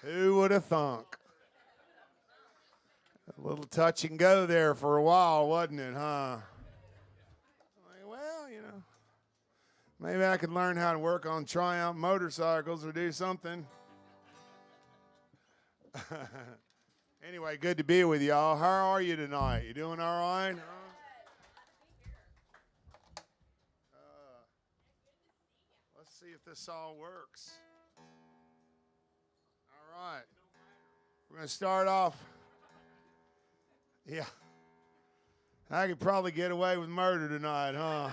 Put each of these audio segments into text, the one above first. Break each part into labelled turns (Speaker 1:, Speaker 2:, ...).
Speaker 1: Who would have thunk? A little touch and go there for a while, wasn't it, huh? Well, you know, maybe I could learn how to work on Triumph motorcycles or do something. Anyway, good to be with y'all. How are you tonight? You doing all right? Let's see if this all works. All right. We're going to start off. Yeah. I could probably get away with murder tonight, huh?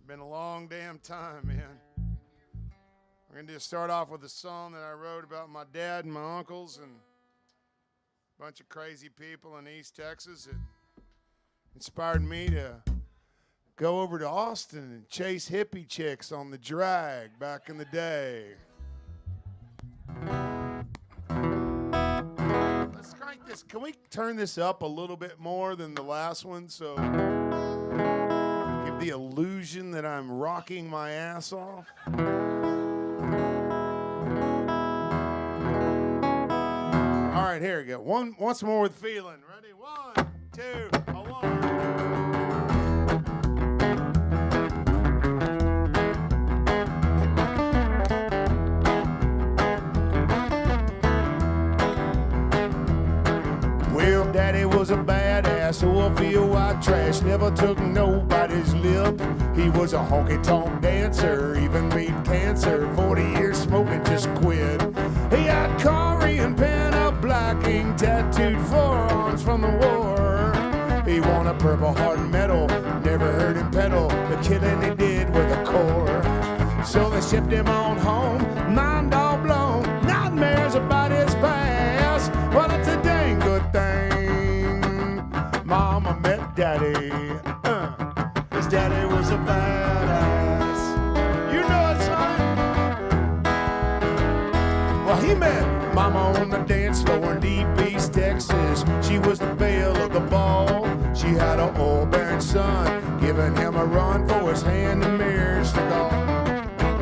Speaker 1: Been a long damn time, man. We're going to just start off with a song that I wrote about my dad and my uncles and a bunch of crazy people in East Texas. It inspired me to go over to Austin and chase hippie chicks on the drag back in the day. Let's crank this. Can we turn this up a little bit more than the last one so give the illusion that I'm rocking my ass off? All right, here we go. Once more with feeling. Ready? 1, 2, 1. Well, Daddy was a badass, so I feel white trash. Never took nobody's lip. He was a honky-tonk dancer, even beat cancer. 40 years smoking, just quit. He had Korean pen up black ink, tattooed forearms from the war. He won a Purple Heart medal, never heard him pedal. The killing he did with a core. So they shipped him on home, mind all blown. Nightmares about his past. Well, it's a dang good thing Mama met Daddy. His daddy was a badass. You know it, son. Well, he met Mama on the dance floor in Deep East Texas. She was the belle of the ball. She had an old-bearing son, giving him a run for his hand and mirrors to go.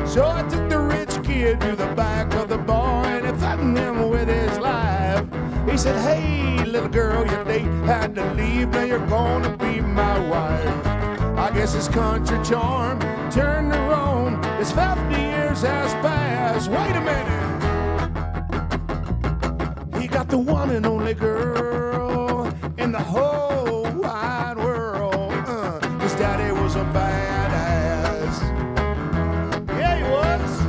Speaker 1: So I took the rich kid to the back of the bar and it threatened him with his life. He said, hey, little girl, your date had to leave. Now you're gonna be my wife. I guess his country charm turned to Rome. His 50 years has passed. Wait a minute. He got the one and only girl in the whole wide world. His daddy was a badass. Yeah, he was.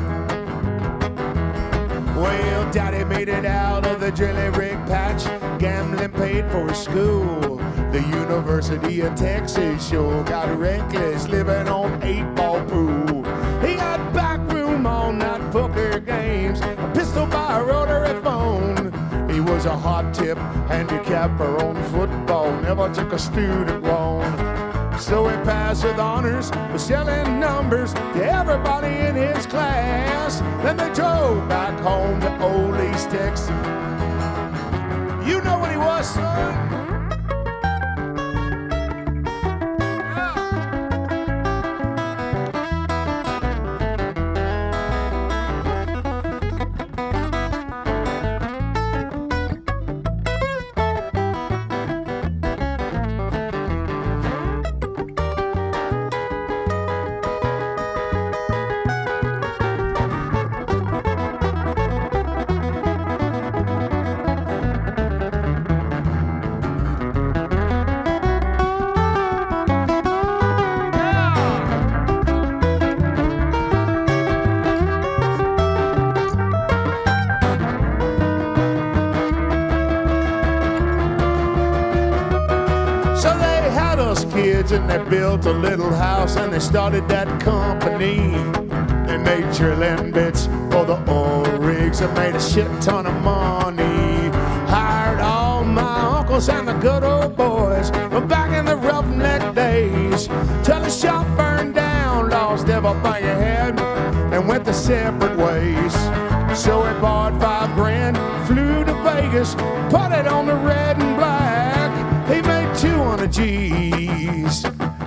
Speaker 1: Well, Daddy made it out of the jelly rig patch. Gambling paid for his school. The University of Texas sure got reckless, living on 8-ball pool. He had backroom all-night poker games, a pistol by a rotary phone. He was a hot tip handicapper on football, never took a student loan. So he passed with honors, was selling numbers to everybody in his class. Then they drove back home to old East Texas. You know what he was, son? And they built a little house and they started that company. They made drilling bits for the oil rigs and made a shit ton of money. Hired all my uncles and the good old boys back in the roughneck days, till the shop burned down, lost everything he had, and went their separate ways. So he bought $5,000, flew to Vegas, put it on the red and black. He made 200 G's.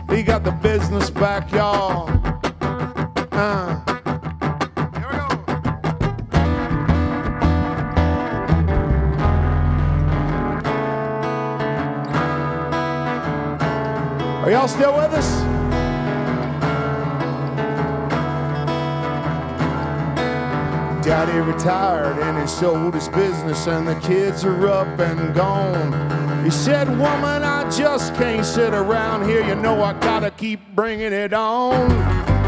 Speaker 1: He got the business back, y'all. Here we go. Are y'all still with us? Daddy retired and he sold his business and the kids are up and gone. He said, woman, I just can't sit around here. You know I gotta keep bringing it on.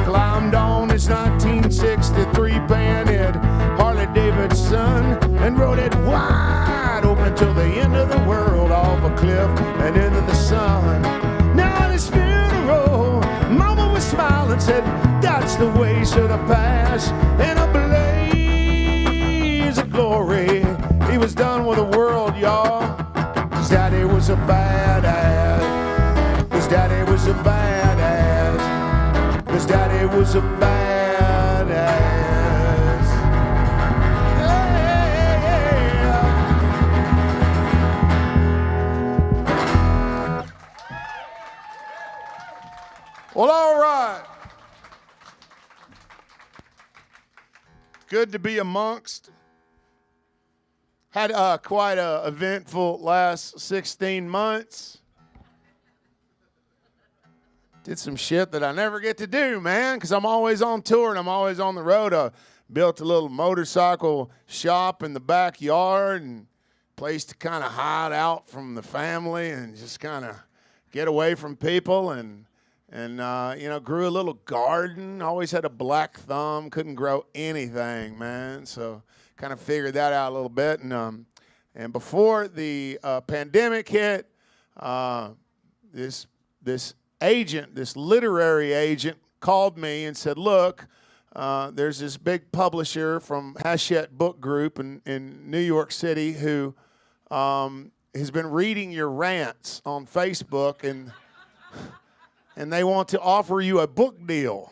Speaker 1: Climbed on his 1963 Bayonet Harley Davidson and rode it wide open till the end of the world, off a cliff and into the sun. Now at his funeral, Mama was smiling, said, that's the way should have passed. In a blaze of glory, he was done with the world, y'all. His daddy was a badass. His daddy was a badass. His daddy was a badass. Yeah. Well, all right. Good to be amongst. Had quite a eventful last 16 months. Did some shit that I never get to do, man, because I'm always on tour and I'm always on the road. I built a little motorcycle shop in the backyard and place to kind of hide out from the family and just kind of get away from people and grew a little garden. Always had a black thumb, couldn't grow anything, man. So kind of figured that out a little bit. And before the pandemic hit, this agent, this literary agent, called me and said, look, there's this big publisher from Hachette Book Group in New York City who has been reading your rants on Facebook, and they want to offer you a book deal.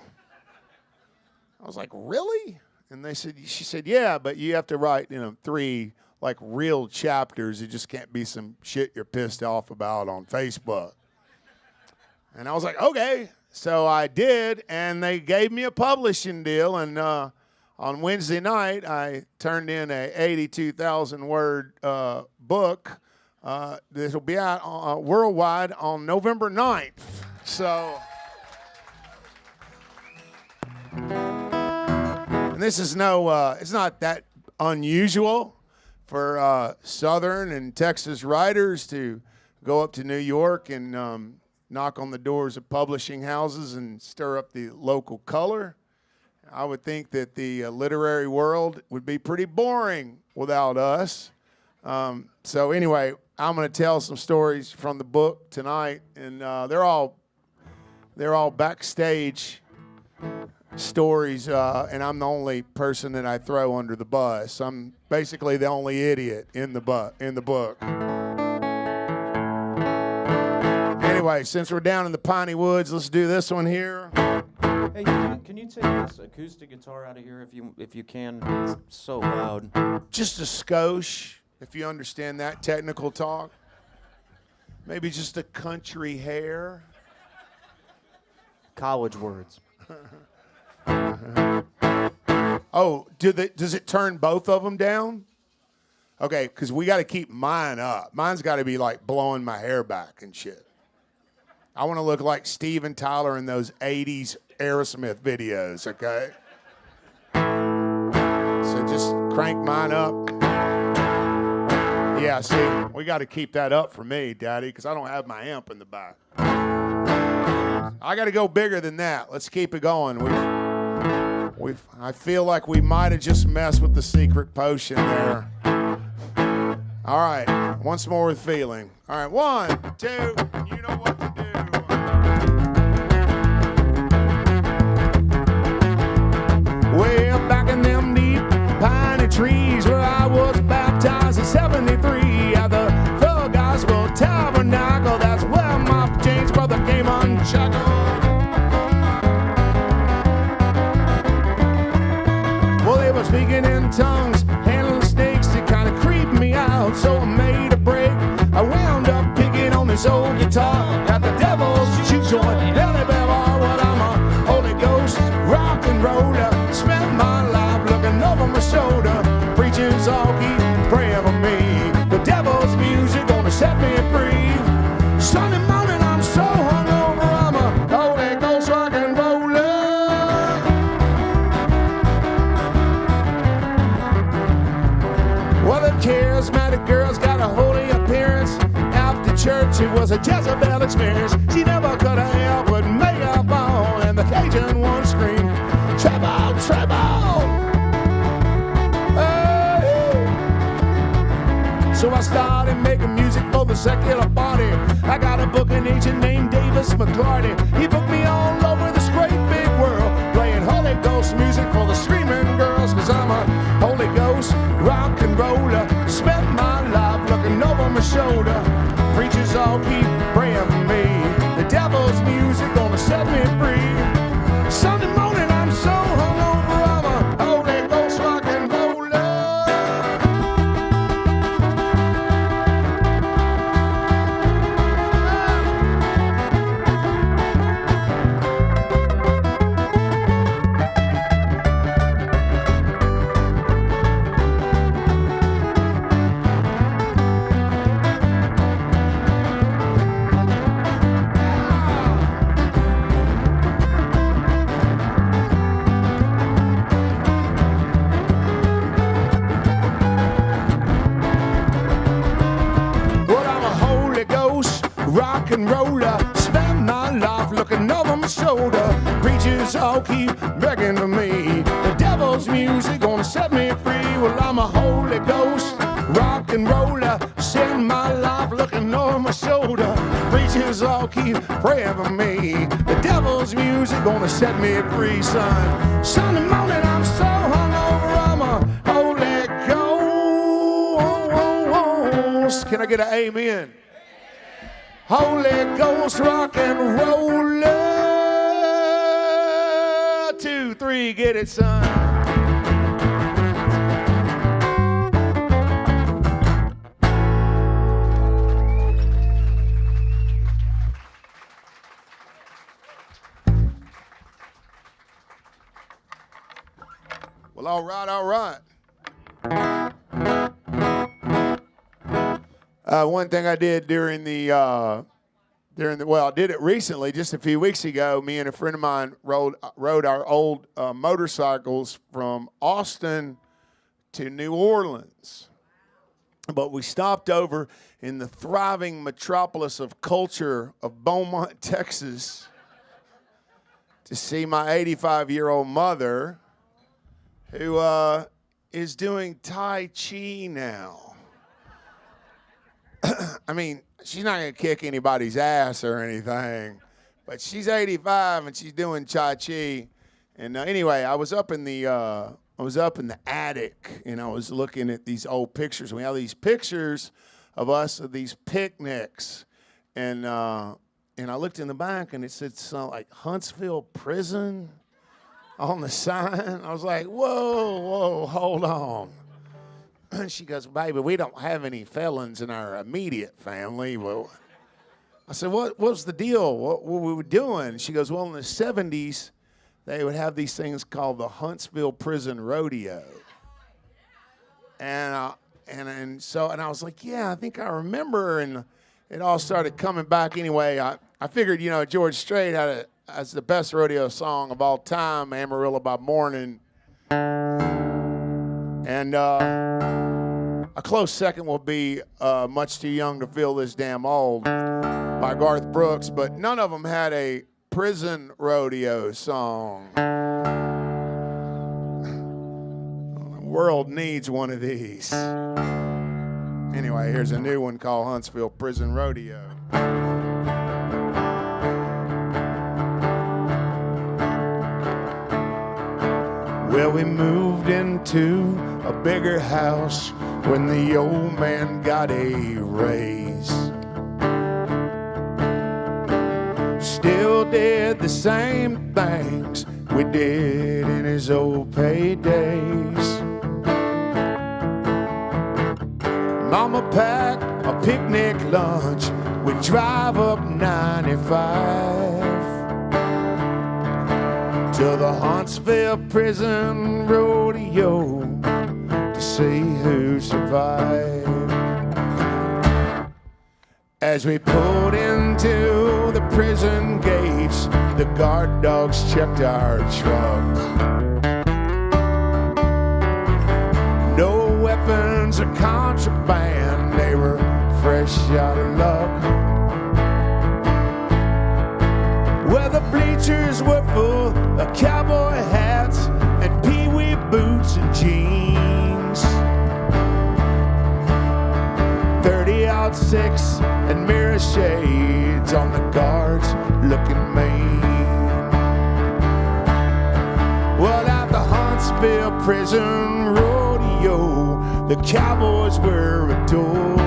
Speaker 1: I was like, really? And she said, yeah, but you have to write, 3 like real chapters. It just can't be some shit you're pissed off about on Facebook. And I was like, okay. So I did, and they gave me a publishing deal. And on Wednesday night, I turned in a 82,000-word book. This will be out worldwide on November 9th. So, and this is it's not that unusual for Southern and Texas writers to go up to New York and knock on the doors of publishing houses and stir up the local color. I would think that the literary world would be pretty boring without us. So anyway, I'm going to tell some stories from the book tonight, and they're all backstage stories, and I'm the only person that I throw under the bus. I'm basically the only idiot in the book. Anyway, since we're down in the piney woods, let's do this one here.
Speaker 2: Hey, can you take this acoustic guitar out of here if you can? It's so loud.
Speaker 1: Just a skosh, if you understand that technical talk. Maybe just a country hair.
Speaker 2: College words.
Speaker 1: Oh, does it turn both of them down? Okay, because we got to keep mine up. Mine's got to be like blowing my hair back and shit. I want to look like Steven Tyler in those 80s Aerosmith videos, okay? So just crank mine up. Yeah, see, we got to keep that up for me, Daddy, because I don't have my amp in the back. I got to go bigger than that. Let's keep it going. I feel like we might have just messed with the secret potion there. All right, once more with feeling. All right, 1, 2, you know what to do. Way up back in them deep piney trees where I was baptized in 73 at the Full Gospel Tabernacle. That's where my James brother came unshackled. Well, they were speaking in tongues, handling snakes to kind of creep me out. So I made a break. I wound up picking on this old guitar at the Devil's Shoe Joint. Belly Bell, what I'm a Holy Ghost rock and roller. Spent my life looking over my shoulder. Preachers all keep praying for me. The devil's music gonna set me free. Sunday morning I'm so hungover. was a Jezebel experience. She never could have helped but make up on, and the Cajun one screamed, "Trouble, trouble!" Hey. So I started making music for the secular party. I got a booking agent named Davis McClarty. He booked me all over this great big world, playing Holy Ghost music for the screaming girls. Cause I'm a Holy Ghost rock and roller. Spent my life looking over my shoulder. Preachers all keep praying for me. The devil's music gonna set me free. Sunday morning I'm so hungover, I'm a Holy Ghost rock and roller. Rock and roller, spend my life looking over my shoulder. Preachers all keep begging for me. The devil's music gonna set me free. Well, I'm a Holy Ghost rock and roller, spend my life looking over my shoulder. Preachers all keep praying for me. The devil's music gonna set me free, son. Sunday morning I'm so hungover, I'm a Holy Ghost. Can I get an amen? Holy Ghost rock and roller. 2, 3, get it, son. Well, all right, all right. One thing I did during the, I did it recently, just a few weeks ago. Me and a friend of mine rode our old motorcycles from Austin to New Orleans. But we stopped over in the thriving metropolis of culture of Beaumont, Texas, to see my 85-year-old mother, who is doing Tai Chi now. I mean, she's not going to kick anybody's ass or anything, but she's 85 and she's doing Tai Chi. And anyway, I was up in the attic, and I was looking at these old pictures. We have these pictures of us at these picnics, and I looked in the back, and it said something like Huntsville Prison on the sign. I was like, whoa, hold on. And she goes, baby, we don't have any felons in our immediate family. Well, I said, what was the deal? What were we doing? She goes, well, in the 70s, they would have these things called the Huntsville Prison Rodeo. And I was like, yeah, I think I remember. And it all started coming back anyway. I figured, George Strait has the best rodeo song of all time, Amarillo by Morning. And a close second will be Much Too Young to Feel This Damn Old by Garth Brooks, but none of them had a prison rodeo song. The world needs one of these. Anyway, here's a new one called Huntsville Prison Rodeo. Well, we moved into a bigger house when the old man got a raise. Still did the same things we did in his old paydays. Mama packed a picnic lunch. We'd drive up 95 to the Huntsville Prison Rodeo to see who survived. As we pulled into the prison gates, the guard dogs checked our truck. No weapons or contraband, they were fresh out of luck. Well, the bleachers were full of cowboy hats and pee-wee boots and jeans. 30-06 and mirror shades on the guards looking mean. Well, at the Huntsville prison rodeo, the cowboys were adored.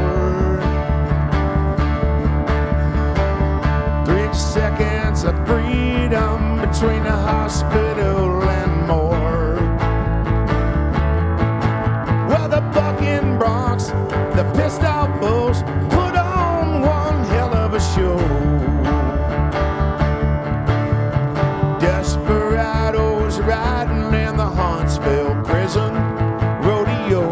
Speaker 1: 3 seconds of freedom between the hospital and morgue. Well, the bucking Bronx, the pissed out Bulls put on one hell of a show. Desperados riding in the Huntsville prison rodeo.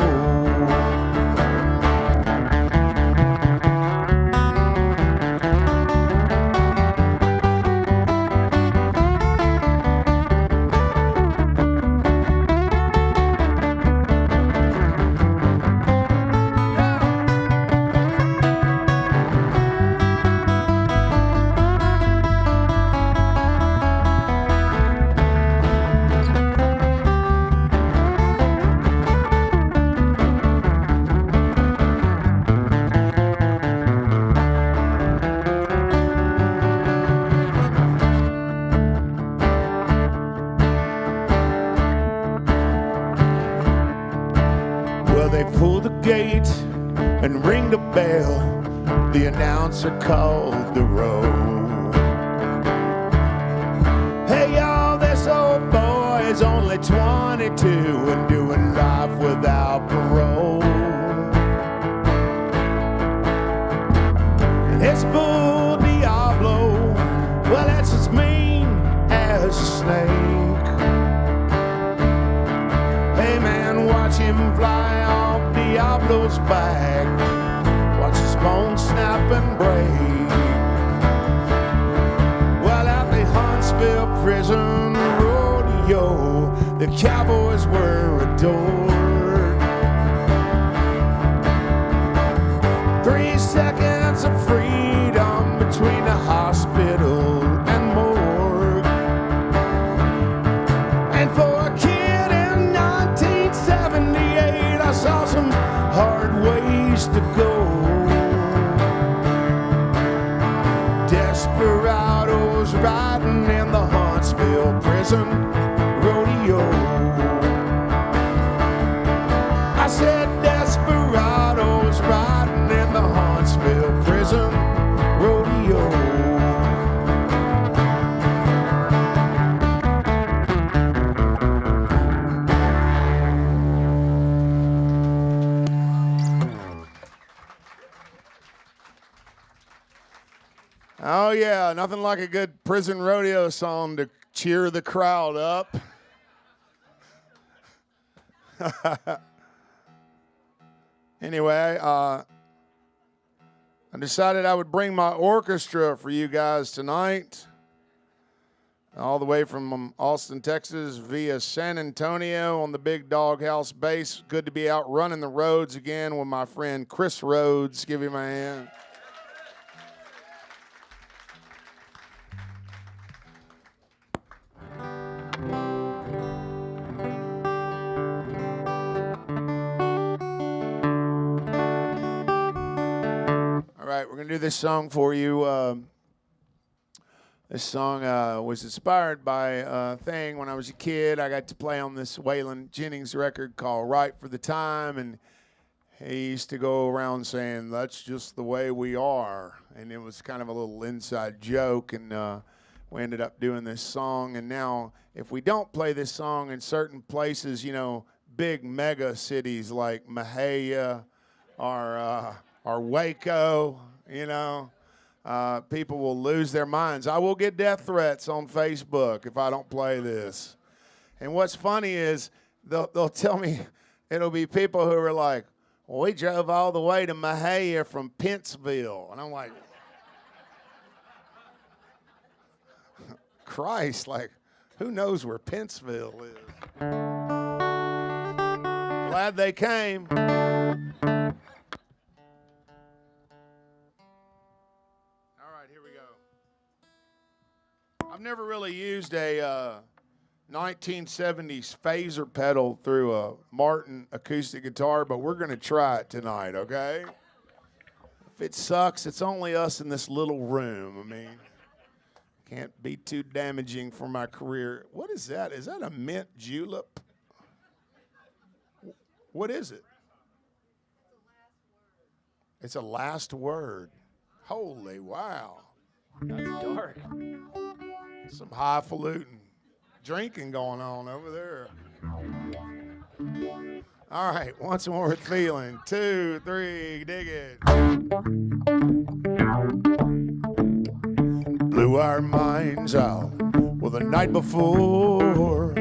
Speaker 1: They pulled the gate and ring the bell. The announcer called the roll. Hey y'all, this old boy is only 22 and doing life without parole. And his bull Diablo, well, that's as mean as a snake. Hey man, watch him fly off Diablo's back. Watch his bones snap and break. Well, at the Huntsville prison rodeo, the cowboys were adored. 3 seconds of freedom between the hospital and morgue. And for a kid in 1978, I saw some hard ways to go. Desperados riding in the Huntsville prison rodeo. I said desperados riding in the Huntsville prison rodeo. Oh yeah, nothing like a good prison rodeo song to cheer the crowd up. Anyway, I decided I would bring my orchestra for you guys tonight. All the way from Austin, Texas, via San Antonio on the big doghouse bass. Good to be out running the roads again with my friend Chris Rhodes. Give him a hand. All right, we're going to do this song for you. This song was inspired by a thing when I was a kid. I got to play on this Waylon Jennings record called Right for the Time, and he used to go around saying, "That's just the way we are." And it was kind of a little inside joke, and we ended up doing this song. And now if we don't play this song in certain places, you know, big mega cities like Mahia or Waco, you know, people will lose their minds. I will get death threats on Facebook if I don't play this. And what's funny is they'll tell me, it'll be people who are like, "Well, we drove all the way to Mahia from Pennsville." And I'm like, Christ, like, who knows where Pennsville is? Glad they came. All right, here we go. I've never really used a 1970s phaser pedal through a Martin acoustic guitar, but we're going to try it tonight, okay? If it sucks, it's only us in this little room. I mean, can't be too damaging for my career. What is that? Is that a mint julep? What is it? It's a last word. Holy wow.
Speaker 2: That's dark.
Speaker 1: Some highfalutin drinking going on over there. All right, once more with feeling. 2, 3, dig it. Blew our minds out well the night before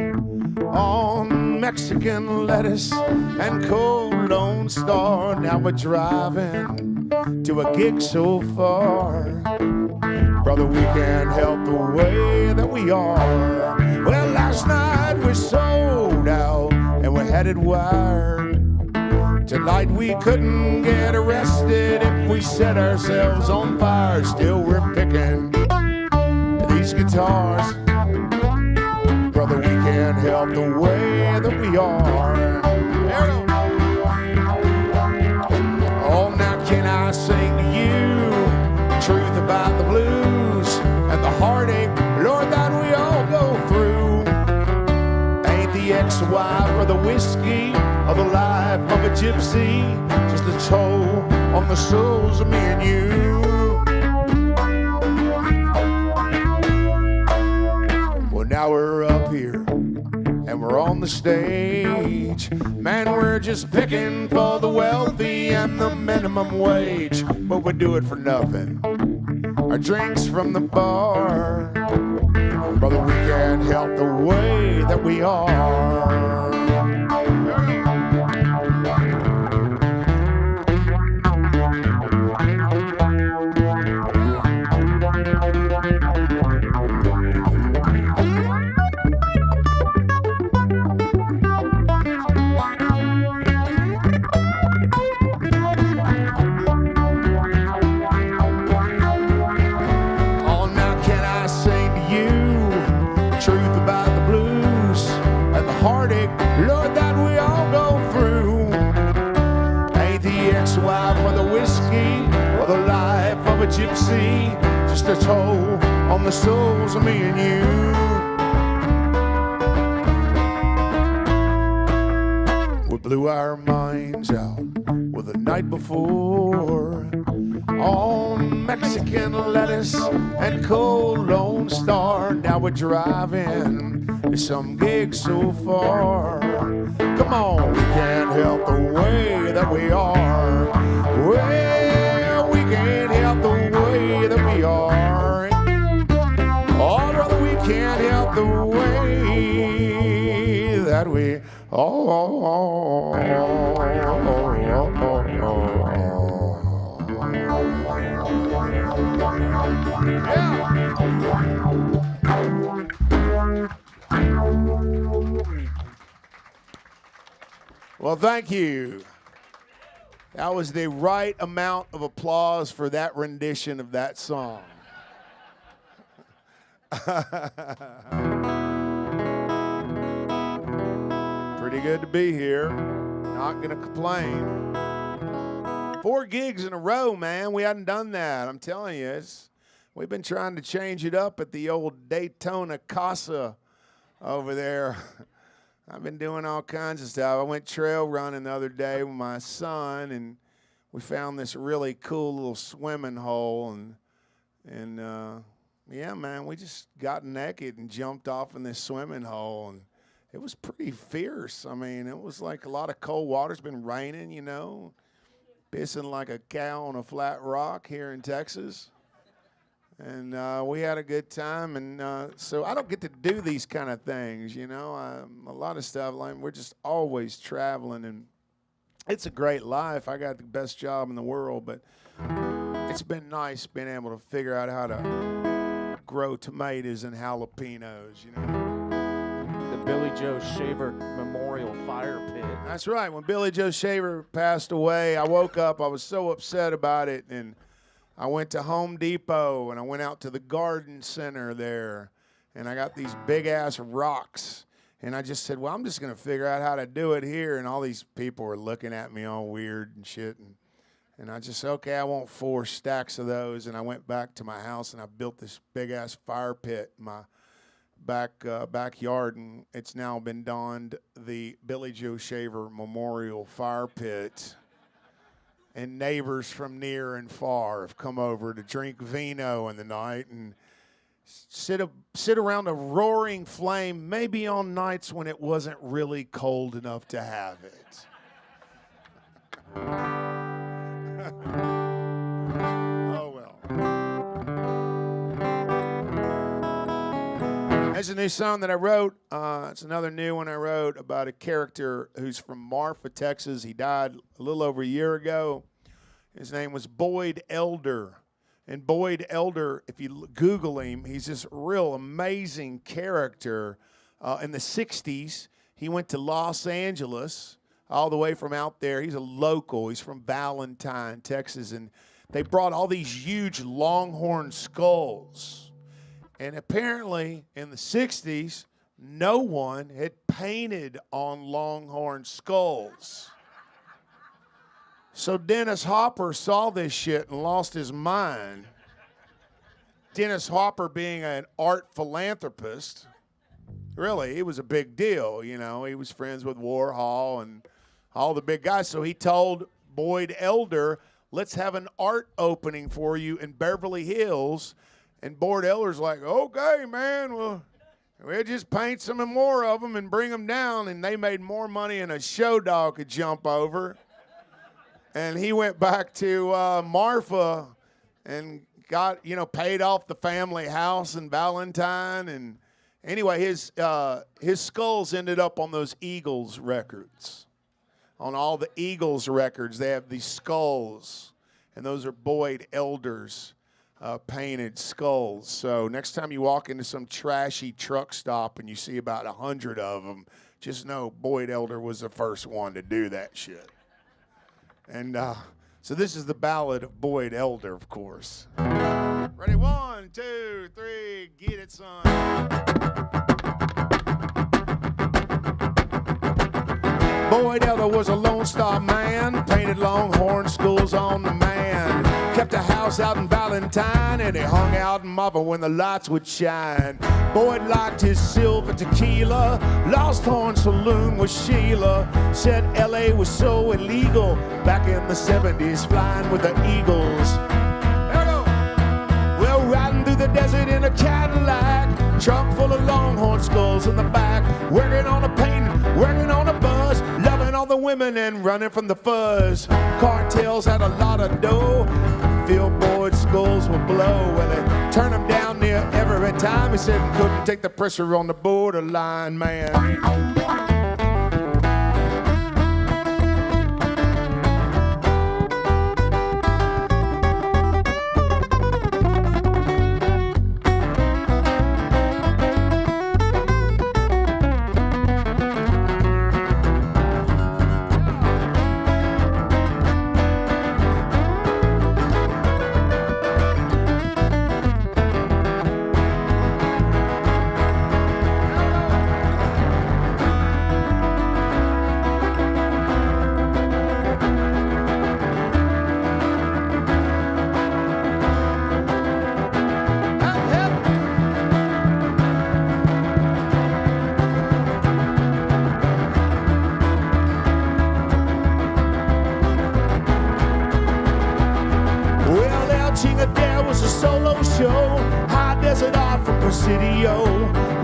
Speaker 1: on Mexican lettuce and cold Lone Star. Now we're driving to a gig so far. Brother, we can't help the way that we are. Well, last night we sold out and we're headed wide. Tonight we couldn't get arrested if we set ourselves on fire. Still we're picking these guitars. Brother, we can't help the way that we are. There we go. Oh, now can I sing to you truth about the blues and the heartache, Lord, that we all go through? Ain't the ex-wife or the whiskey or the life of a gypsy just a toll on the souls of me and you? Well, now we're up here and we're on the stage. Man, we're just picking for the wealthy and the minimum wage, but we do it for nothing. Our drinks from the bar. Brother, we can't help the way that we are. Heartache, Lord, that we all go through. Ain't the ex-wife or the whiskey or the life of a gypsy just a toll on the souls of me and you? We blew our minds out well the night before on Mexican lettuce and cold Lone Star. Now we're driving to some gig so far. Come on, we can't help the way that we are. Well, we can't help the way that we are. Oh, brother, we can't help the way that we are. Yeah. Well, thank you. That was the right amount of applause for that rendition of that song. Pretty good to be here. Not going to complain. 4 gigs in a row, man. We hadn't done that. I'm telling you, we've been trying to change it up at the old Daytona Casa over there. I've been doing all kinds of stuff. I went trail running the other day with my son, and we found this really cool little swimming hole. And yeah, man, we just got naked and jumped off in this swimming hole, and it was pretty fierce. I mean, it was like a lot of cold water. It's been raining, you know, pissing like a cow on a flat rock here in Texas. And we had a good time, and so I don't get to do these kind of things, you know. A lot of stuff, like we're just always traveling, and it's a great life. I got the best job in the world, but it's been nice being able to figure out how to grow tomatoes and jalapenos, you know.
Speaker 2: The Billy Joe Shaver Memorial Fire Pit.
Speaker 1: That's right. When Billy Joe Shaver passed away, I woke up. I was so upset about it, and I went to Home Depot, and I went out to the garden center there, and I got these big-ass rocks. And I just said, well, I'm just going to figure out how to do it here. And all these people were looking at me all weird and shit. And I just said, okay, I want 4 stacks of those. And I went back to my house, and I built this big-ass fire pit in my backyard. And it's now been donned the Billy Joe Shaver Memorial Fire Pit. And neighbors from near and far have come over to drink vino in the night and sit around a roaring flame, maybe on nights when it wasn't really cold enough to have it. Oh, well. There's a new song that I wrote. It's another new one I wrote about a character who's from Marfa, Texas. He died a little over a year ago. His name was Boyd Elder. And Boyd Elder, if you Google him, he's this real amazing character. In the 60s, he went to Los Angeles, all the way from out there. He's a local. He's from Valentine, Texas. And they brought all these huge longhorn skulls. And apparently, in the 60s, no one had painted on longhorn skulls. So Dennis Hopper saw this shit and lost his mind. Dennis Hopper being an art philanthropist, really, it was a big deal, you know. He was friends with Warhol and all the big guys. So he told Boyd Elder, let's have an art opening for you in Beverly Hills. And Boyd Elder's like, okay, man, well, we'll just paint some more of them and bring them down. And they made more money than a show dog could jump over. And he went back to Marfa and got, paid off the family house in Valentine. And anyway, his skulls ended up on those Eagles records. On all the Eagles records, they have these skulls. And those are Boyd Elder's painted skulls. So next time you walk into some trashy truck stop and you see about 100 of them, just know Boyd Elder was the first one to do that shit. And so this is the ballad of Boyd Elder, of course. Ready? 1, 2, 3, get it, son. Boyd Elder was a Lone Star man, painted longhorn skulls on the man. Kept a house out in Valentine, and he hung out in Marfa when the lights would shine. Boyd liked his silver tequila, Lost Horn Saloon with Sheila. Said L.A. was so illegal, back in the 70s, flying with the Eagles. There we go. Well, riding through the desert in a Cadillac, trunk full of longhorn skulls in the back, working on a painting, working on a buzz, loving all the women and running from the fuzz. Cartels had a lot of dough, Phil Boyd's skulls would blow. Well, they turned him down near every time. He said he couldn't take the pressure on the borderline man. Was a solo show, high desert art from Presidio.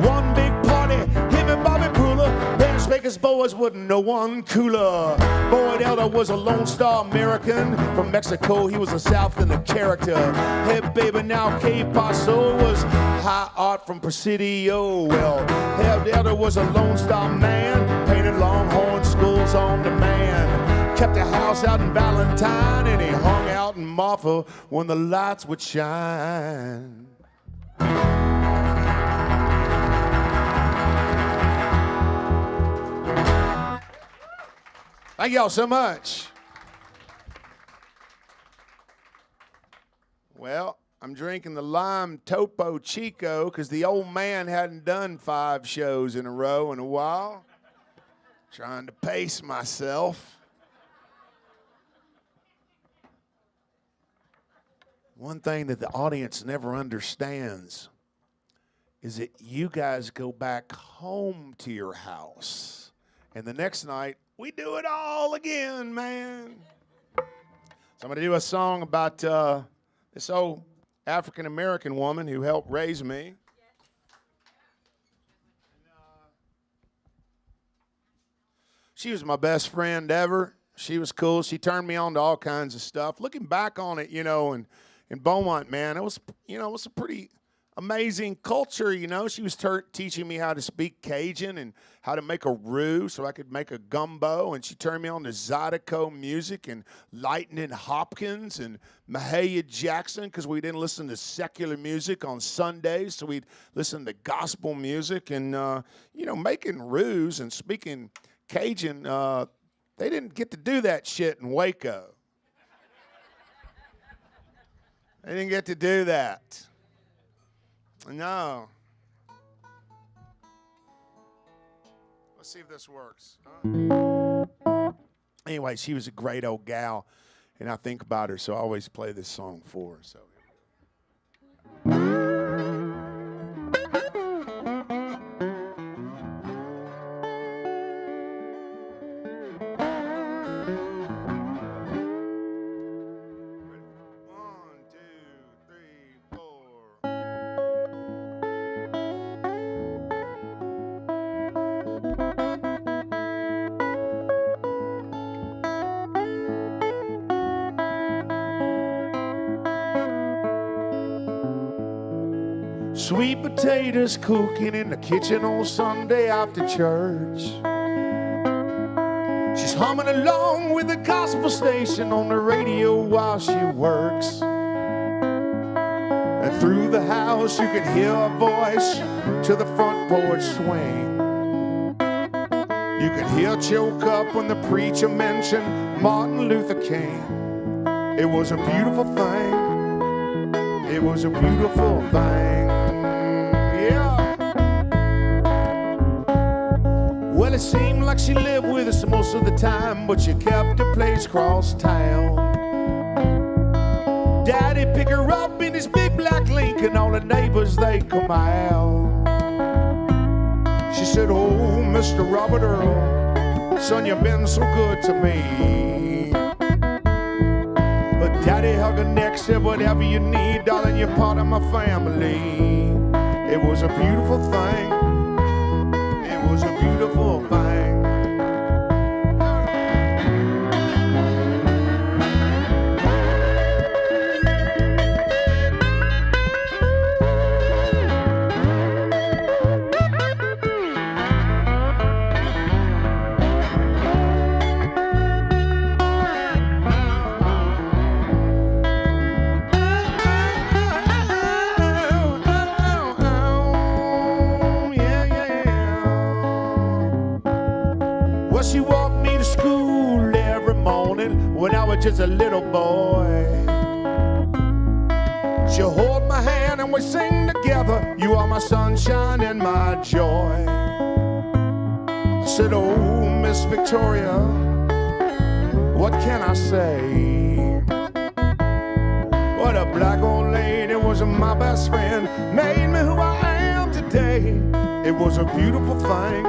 Speaker 1: One big party, him and Bobby Bruller. Bears Vegas boys wouldn't know one cooler. Boyd Elder was a Lone Star American. From Mexico, he was a South in the character. Hey baby, now K Paso was high art from Presidio. Well, Boyd Elder was a Lone Star man, painted longhorn skulls on the man. Kept a house out in Valentine, and he hung out in Marfa when the lights would shine. Thank y'all so much. Well, I'm drinking the lime Topo Chico because the old man hadn't done 5 shows in a row in a while. Trying to pace myself. One thing that the audience never understands is that you guys go back home to your house. And the next night, we do it all again, man. So I'm going to do a song about this old African-American woman who helped raise me. She was my best friend ever. She was cool. She turned me on to all kinds of stuff. Looking back on it, and in Beaumont, man, it was a pretty amazing culture, She was teaching me how to speak Cajun and how to make a roux so I could make a gumbo. And she turned me on to Zydeco music and Lightning Hopkins and Mahalia Jackson because we didn't listen to secular music on Sundays. So we'd listen to gospel music and, making roux and speaking Cajun. They didn't get to do that shit in Waco. They didn't get to do that. No. Let's see if this works. Anyway, she was a great old gal, and I think about her, so I always play this song for her. So. Sweet potatoes cooking in the kitchen on Sunday after church. She's humming along with the gospel station on the radio while she works. And through the house you can hear a voice to the front porch swing. You can hear choke up when the preacher mentioned Martin Luther King. It was a beautiful thing. It was a beautiful thing. Well, it seemed like she lived with us most of the time, but she kept her place across town. Daddy picked her up in his big black Lincoln, all the neighbors, they come out. She said, "Oh, Mr. Robert Earl, son, you've been so good to me." But Daddy hugged her neck, said, "Whatever you need, darling, you're part of my family." It was a beautiful thing. It was a beautiful thing. She walked me to school every morning when I was just a little boy. She'll hold my hand and we sing together, "You are my sunshine and my joy." I said, "Oh, Miss Victoria, what can I say?" What a black old lady was my best friend, made me who I am today. It was a beautiful thing.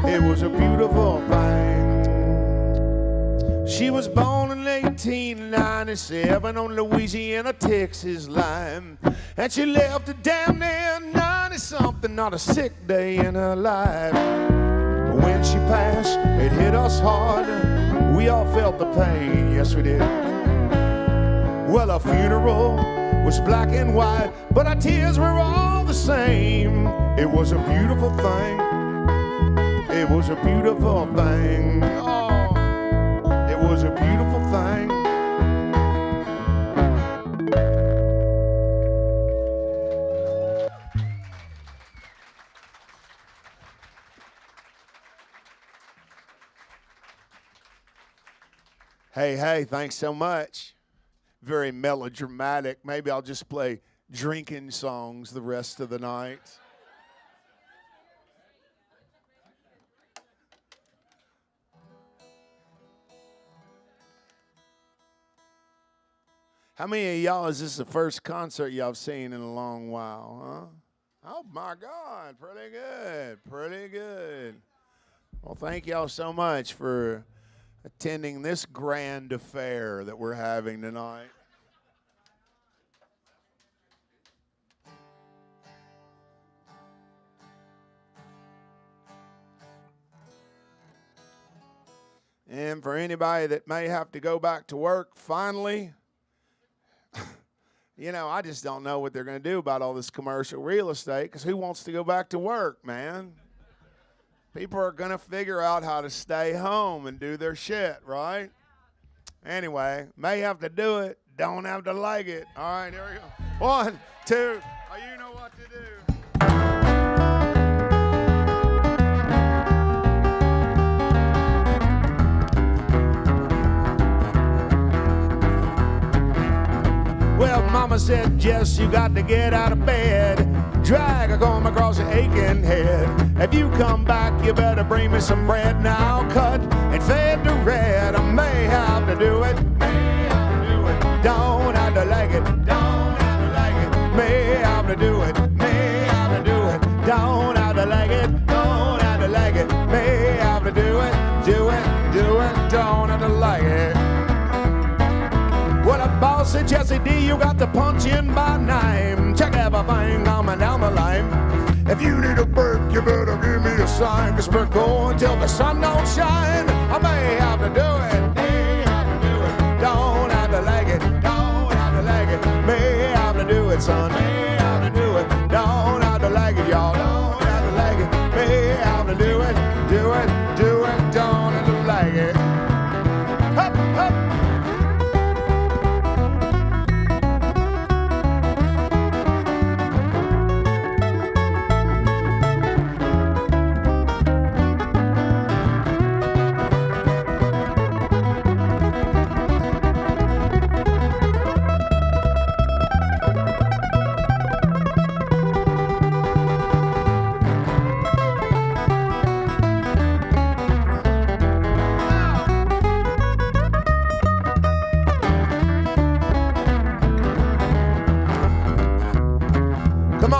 Speaker 1: It was a beautiful thing. She was born in 1897 on Louisiana, Texas line. And she left a damn near 90-something, not a sick day in her life. When she passed, it hit us hard. We all felt the pain, yes we did. Well, her funeral was black and white, but our tears were all the same. It was a beautiful thing. It was a beautiful thing. Oh, it was a beautiful thing. Hey, thanks so much. very melodramatic. Maybe I'll just play drinking songs the rest of the night. How many of y'all, is this the first concert y'all have seen in a long while, huh? Oh, my God, pretty good, pretty good. Well, thank y'all so much for attending this grand affair that we're having tonight. And for anybody that may have to go back to work finally, you know, I just don't know what they're going to do about all this commercial real estate, because who wants to go back to work, man? People are going to figure out how to stay home and do their shit, right? Anyway, may have to do it, don't have to like it. All right, here we go. 1, 2, oh, you know what to do. Well, Mama said, Jess, you got to get out of bed. Drag a comb across your aching head. If you come back, you better bring me some bread. Now cut and fade to red. I may have to do it. May have to do it. Don't have to like it. Don't have to like it. May have to do it. May have to do it. Don't have to like it. Don't have to like it. May have to do it. Do it. Do it. Don't have to like it. Well, the boss said, Jesse D, you got to punch in by 9. Check everything coming down the line. If you need a break, you better give me a sign, 'cause we're going till the sun don't shine. I may have to do it. May have to do it. Don't have to like it. Don't have to like it. May have to do it, son. May have to do it. Don't have to like it, y'all. Don't have to like it. May have to do it. Do it. Do it. Don't have to like it. Hup, hup.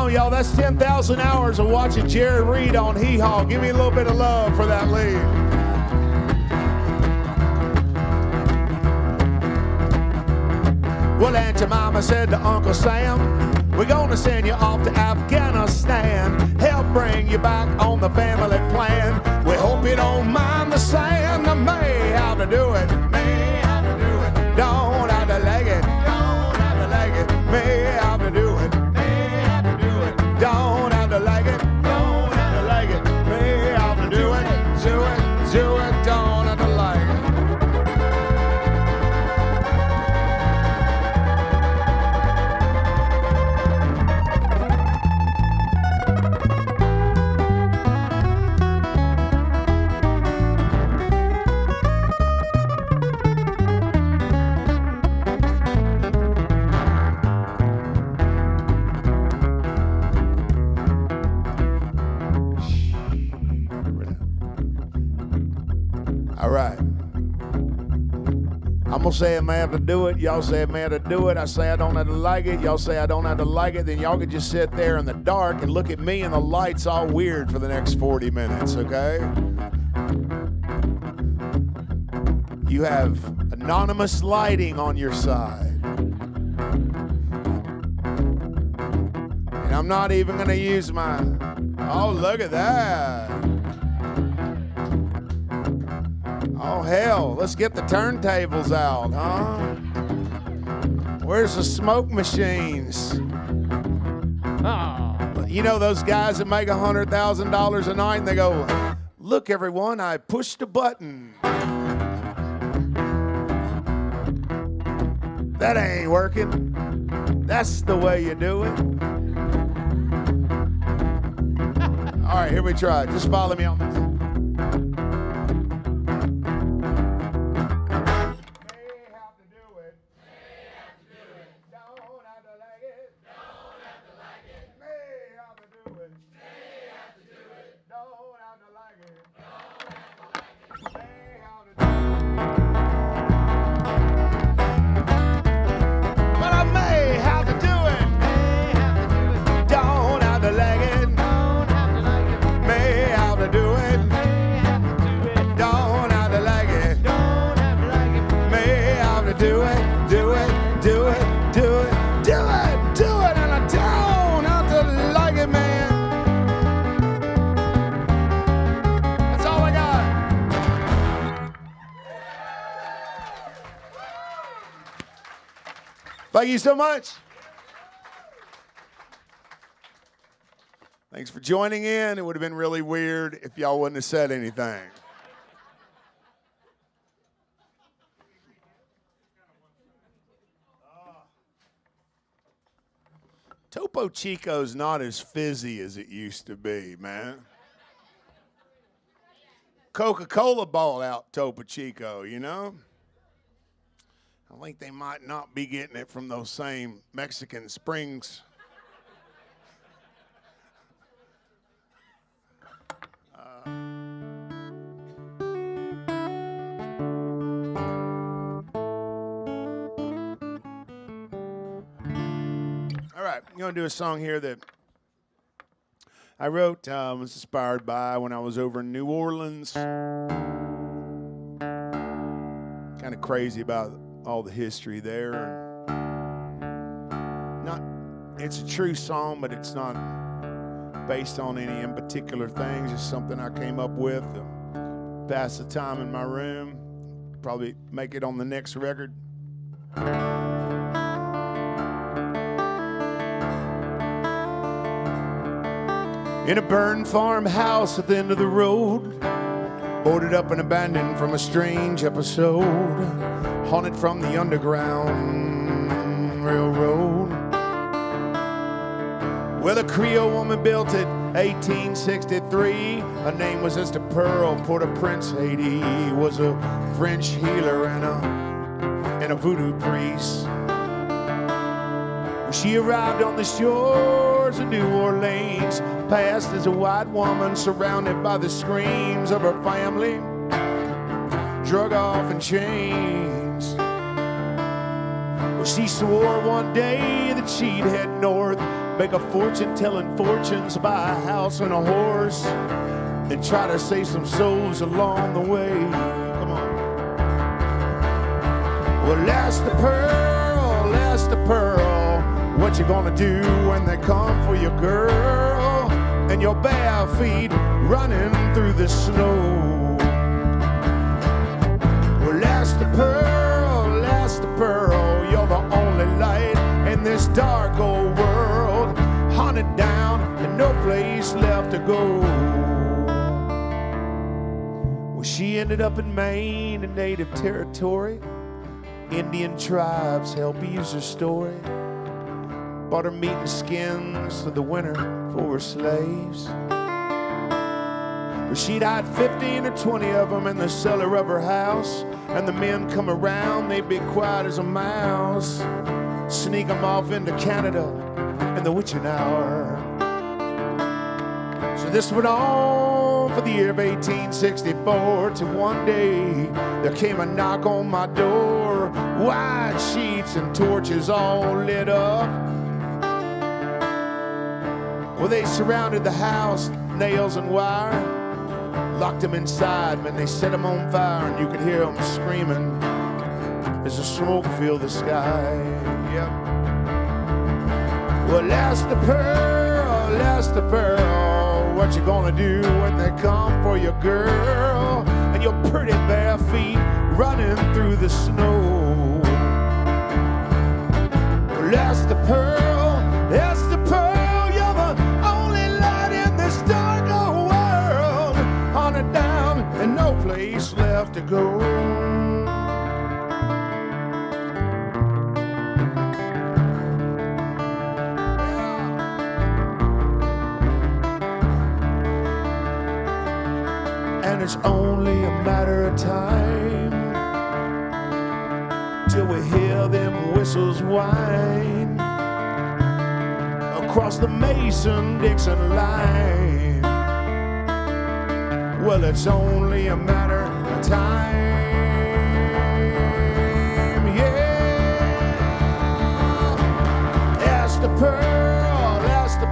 Speaker 1: Y'all, that's 10,000 hours of watching Jerry Reed on Hee Haw. Give me a little bit of love for that lead. Well, Aunt Jemima said to Uncle Sam, we're gonna send you off to Afghanistan, help bring you back on the family plan. We hope you don't mind the sand. I may have to do it. May have to do it. Don't have to like it. Don't have to like it. May have to do it. Don't have to like it, don't have to like it. May have to do it, do it, do it, don't have to like it. All right. I'm going to say I may have to do it. Y'all say I may have to do it. I say I don't have to like it. Y'all say I don't have to like it. Then y'all can just sit there in the dark and look at me and the lights all weird for the next 40 minutes, okay? You have anonymous lighting on your side. And I'm not even going to use my... Oh, look at that. Oh, hell, let's get the turntables out, huh? Where's the smoke machines? Oh. You know those guys that make $100,000 a night and they go, look, everyone, I pushed a button. That ain't working. That's the way you do it. All right, here we try. Just follow me on this. Thank you so much. Thanks for joining in. It would have been really weird if y'all wouldn't have said anything. Topo Chico's not as fizzy as it used to be, man. Coca-Cola bought out Topo Chico, you know? I think they might not be getting it from those same Mexican Springs. All right, I'm going to do a song here that I wrote, was inspired by when I was over in New Orleans. Kind of crazy about all the history there. It's a true song, but it's not based on any in particular things. It's something I came up with to pass the time in my room. Probably make it on the next record. In a burned farmhouse at the end of the road, boarded up and abandoned from a strange episode, haunted from the Underground Railroad, where the Creole woman built it, 1863. Her name was Sister Pearl, Port-au-Prince, Haiti. Was a French healer and a voodoo priest. When she arrived on the shores of New Orleans, passed as a white woman surrounded by the screams of her family, drug off in chains. Well, she swore one day that she'd head north, make a fortune telling fortunes, buy a house and a horse, and try to save some souls along the way. Come on. Well, ask the pearl, what you gonna do when they come for your girl and your bare feet running through the snow? Well, ask the pearl, you're the only light in this dark old world, haunted down and no place left to go. Well, she ended up in Maine, a native territory. Indian tribes help ease her story. Bought her meat and skins for the winter for her slaves. Well, she'd hide 15 or 20 of them in the cellar of her house, and the men come around, they'd be quiet as a mouse. Sneak them off into Canada in the witching hour. So this went on for the year of 1864, till one day there came a knock on my door. White sheets and torches all lit up. Well, they surrounded the house, nails and wire, locked them inside, man, they set them on fire, and you could hear them screaming as the smoke filled the sky. Yep. Well, ask the pearl, what you gonna do when they come for your girl and your pretty bare feet running through the snow? Well, ask the pearl, you're the only light in this dark old world, haunted down and no place left to go. And it's only a matter of time till we hear them whistles whine across the Mason-Dixon line. Well, it's only a matter of time, yeah. Ask the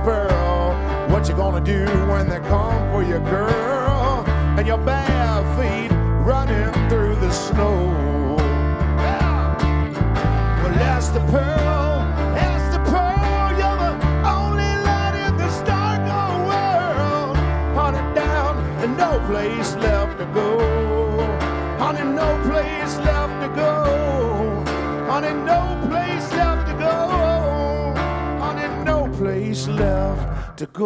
Speaker 1: pearl, what you gonna do when they come for your girl and your bare feet running through the snow? Yeah. Well, ask the pearl, you're the only light in this dark old world, haunted down and no place left to go. Honey, no place left to go. Honey, no place left to go. place left to go.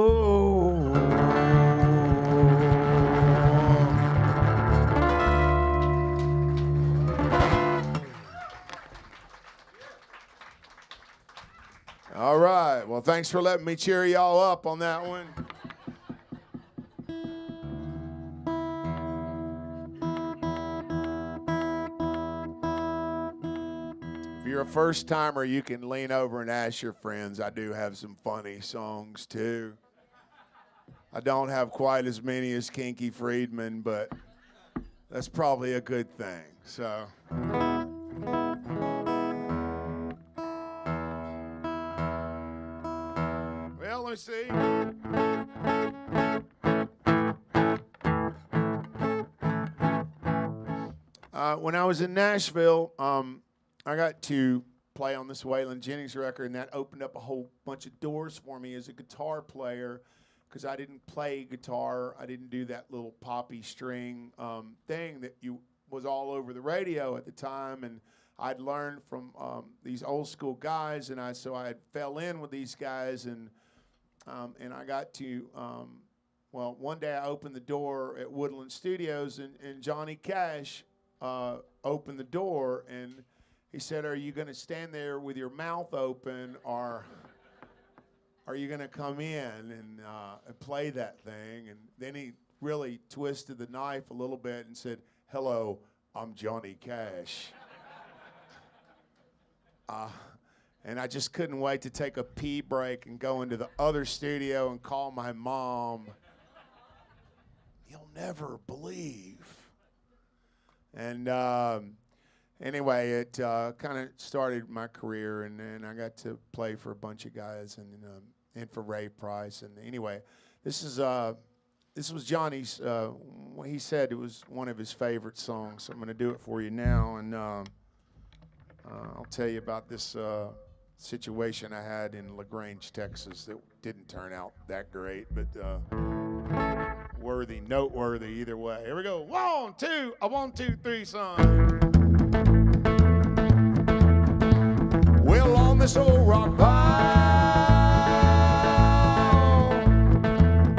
Speaker 1: All right. Well, thanks for letting me cheer y'all up on that one. If you're a first timer, you can lean over and ask your friends. I do have some funny songs too. I don't have quite as many as Kinky Friedman, but that's probably a good thing. So. Well, let me see. When I was in Nashville, I got to play on this Waylon Jennings record, and that opened up a whole bunch of doors for me as a guitar player, because I didn't play guitar. I didn't do that little poppy string thing that was all over the radio at the time, and I'd learned from these old school guys, and so I fell in with these guys, and I got to, well, one day I opened the door at Woodland Studios, and Johnny Cash opened the door, and he said, "Are you going to stand there with your mouth open, or are you going to come in and play that thing?" And then he really twisted the knife a little bit and said, "Hello, I'm Johnny Cash." And I just couldn't wait to take a pee break and go into the other studio and call my mom. You'll never believe. And anyway, it kind of started my career, and then I got to play for a bunch of guys and for Ray Price. And anyway, this was Johnny's. He said it was one of his favorite songs. So I'm going to do it for you now, and I'll tell you about this situation I had in LaGrange, Texas, that didn't turn out that great, but noteworthy either way. Here we go. 1, 2, 1, 2, 3, son. Well, on this old rock pile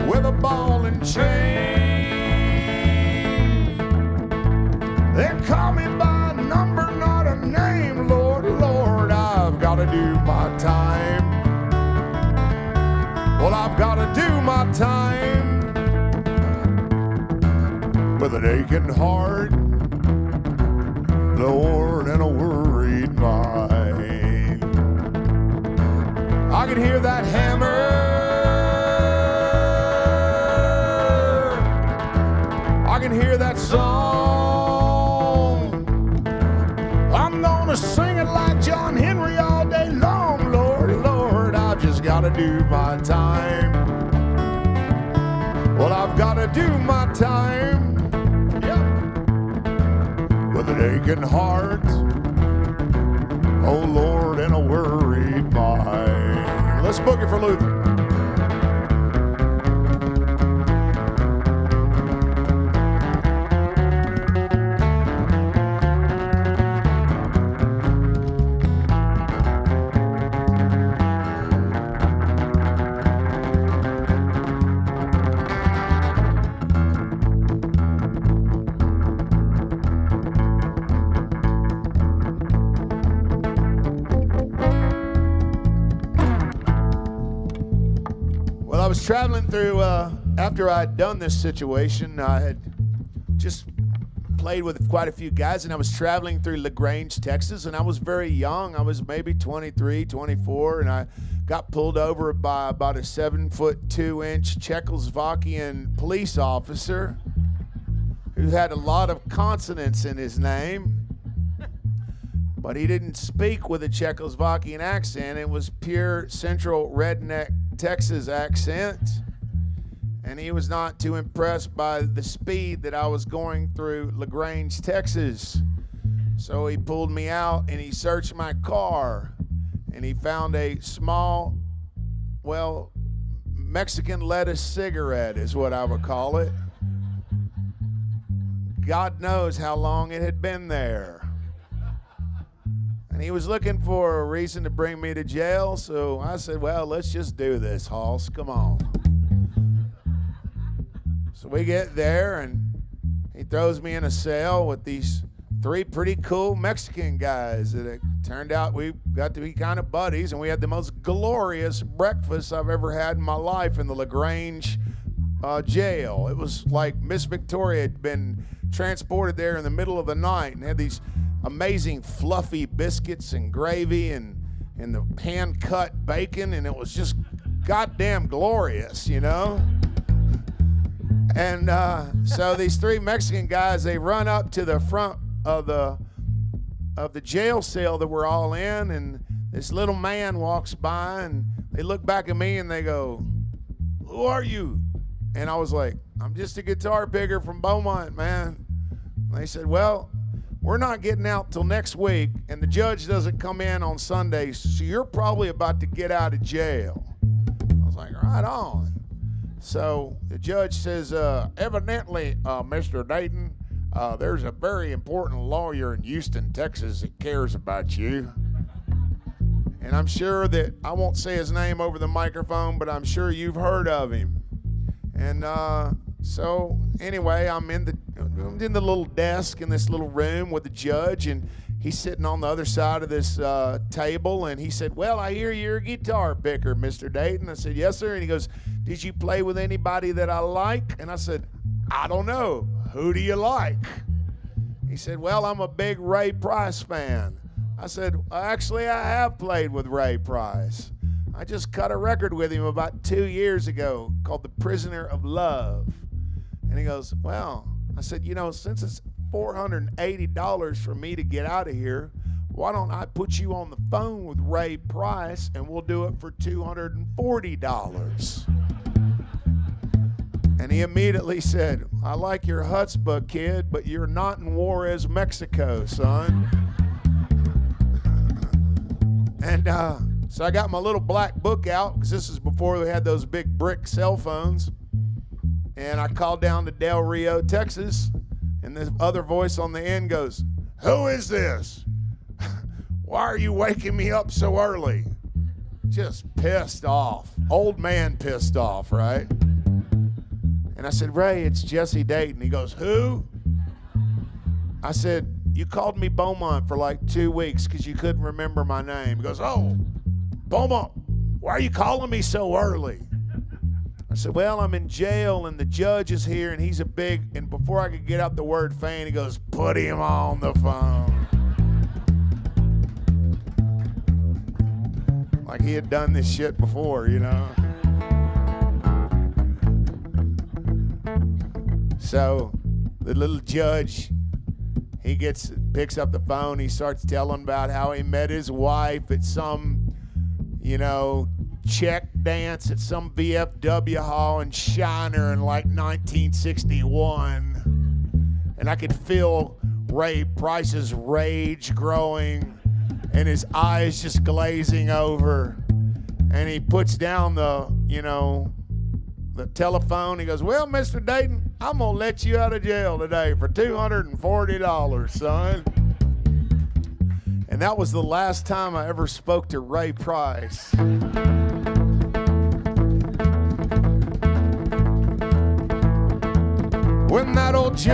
Speaker 1: with a ball and chain, they call me by a number, not a name. Lord, Lord, I've got to do my time. Well, I've got to do my time with an aching heart, Lord, and a worried mind. I can hear that hammer, I can hear that song. I'm gonna sing it like John Henry all day long. Lord, Lord, I've just gotta do my time. Well, I've gotta do my time. With an aching heart, oh Lord, and a worried mind. Let's book it for Luther. I was traveling through, after I'd done this situation, I had just played with quite a few guys, and I was traveling through LaGrange, Texas, and I was very young. I was maybe 23, 24, and I got pulled over by about a 7'2" Czechoslovakian police officer who had a lot of consonants in his name, but he didn't speak with a Czechoslovakian accent. It was pure central redneck Texas accent, and he was not too impressed by the speed that I was going through LaGrange, Texas. So he pulled me out and he searched my car, and he found a small, well, Mexican lettuce cigarette is what I would call it. God knows how long it had been there. And he was looking for a reason to bring me to jail, so I said, well, let's just do this, Hoss. Come on. So we get there, and he throws me in a cell with these 3 pretty cool Mexican guys that it turned out we got to be kind of buddies, and we had the most glorious breakfast I've ever had in my life in the LaGrange jail. It was like Miss Victoria had been transported there in the middle of the night and had these amazing fluffy biscuits and gravy and the hand-cut bacon, and it was just goddamn glorious, you know? And so these 3 Mexican guys, they run up to the front of the jail cell that we're all in, and this little man walks by, and they look back at me and they go, who are you? And I was like, I'm just a guitar picker from Beaumont, man. And they said, well, we're not getting out till next week, and the judge doesn't come in on Sundays, so you're probably about to get out of jail. I was like, right on. So the judge says, evidently, Mr. Dayton, there's a very important lawyer in Houston, Texas that cares about you. And I'm sure that, I won't say his name over the microphone, but I'm sure you've heard of him. And so anyway, I'm in the little desk in this little room with the judge, and he's sitting on the other side of this table, and he said, well, I hear you're a guitar picker, Mr. Dayton. I said, yes, sir. And he goes, did you play with anybody that I like? And I said, I don't know. Who do you like? He said, well, I'm a big Ray Price fan. I said, actually, I have played with Ray Price. I just cut a record with him about 2 years ago called The Prisoner of Love. And he goes, well, I said, you know, since it's $480 for me to get out of here, why don't I put you on the phone with Ray Price and we'll do it for $240. And he immediately said, I like your chutzpah, kid, but you're not in Juarez, Mexico, son. And so I got my little black book out, because this is before we had those big brick cell phones. And I called down to Del Rio, Texas, and this other voice on the end goes, who is this? Why are you waking me up so early? Just pissed off. Old man pissed off, right? And I said, Ray, it's Jesse Dayton. He goes, who? I said, you called me Beaumont for like 2 weeks because you couldn't remember my name. He goes, oh, Beaumont, why are you calling me so early? I said, well, I'm in jail and the judge is here and he's a big, and before I could get out the word fan, he goes, put him on the phone. Like he had done this shit before, you know? So the little judge, he picks up the phone, he starts telling about how he met his wife at some, you know, Czech dance at some VFW hall in Shiner in like 1961. And I could feel Ray Price's rage growing and his eyes just glazing over. And he puts down the telephone. He goes, well, Mr. Dayton, I'm going to let you out of jail today for $240, son. And that was the last time I ever spoke to Ray Price. When that old judge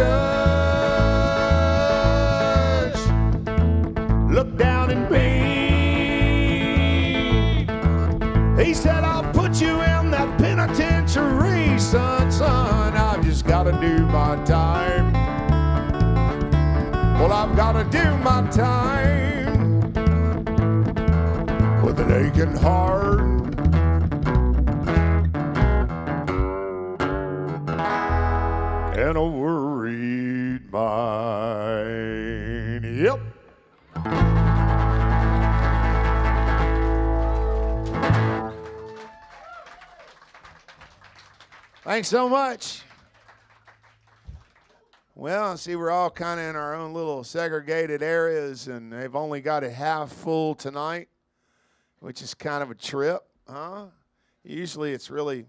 Speaker 1: looked down at me, he said, I'll put you in that penitentiary, son, I've just got to do my time. Well, I've got to do my time with an aching heart and a worried mind. Yep. Thanks so much. Well, see, we're all kind of in our own little segregated areas, and they've only got it half full tonight, which is kind of a trip, huh? Usually it's really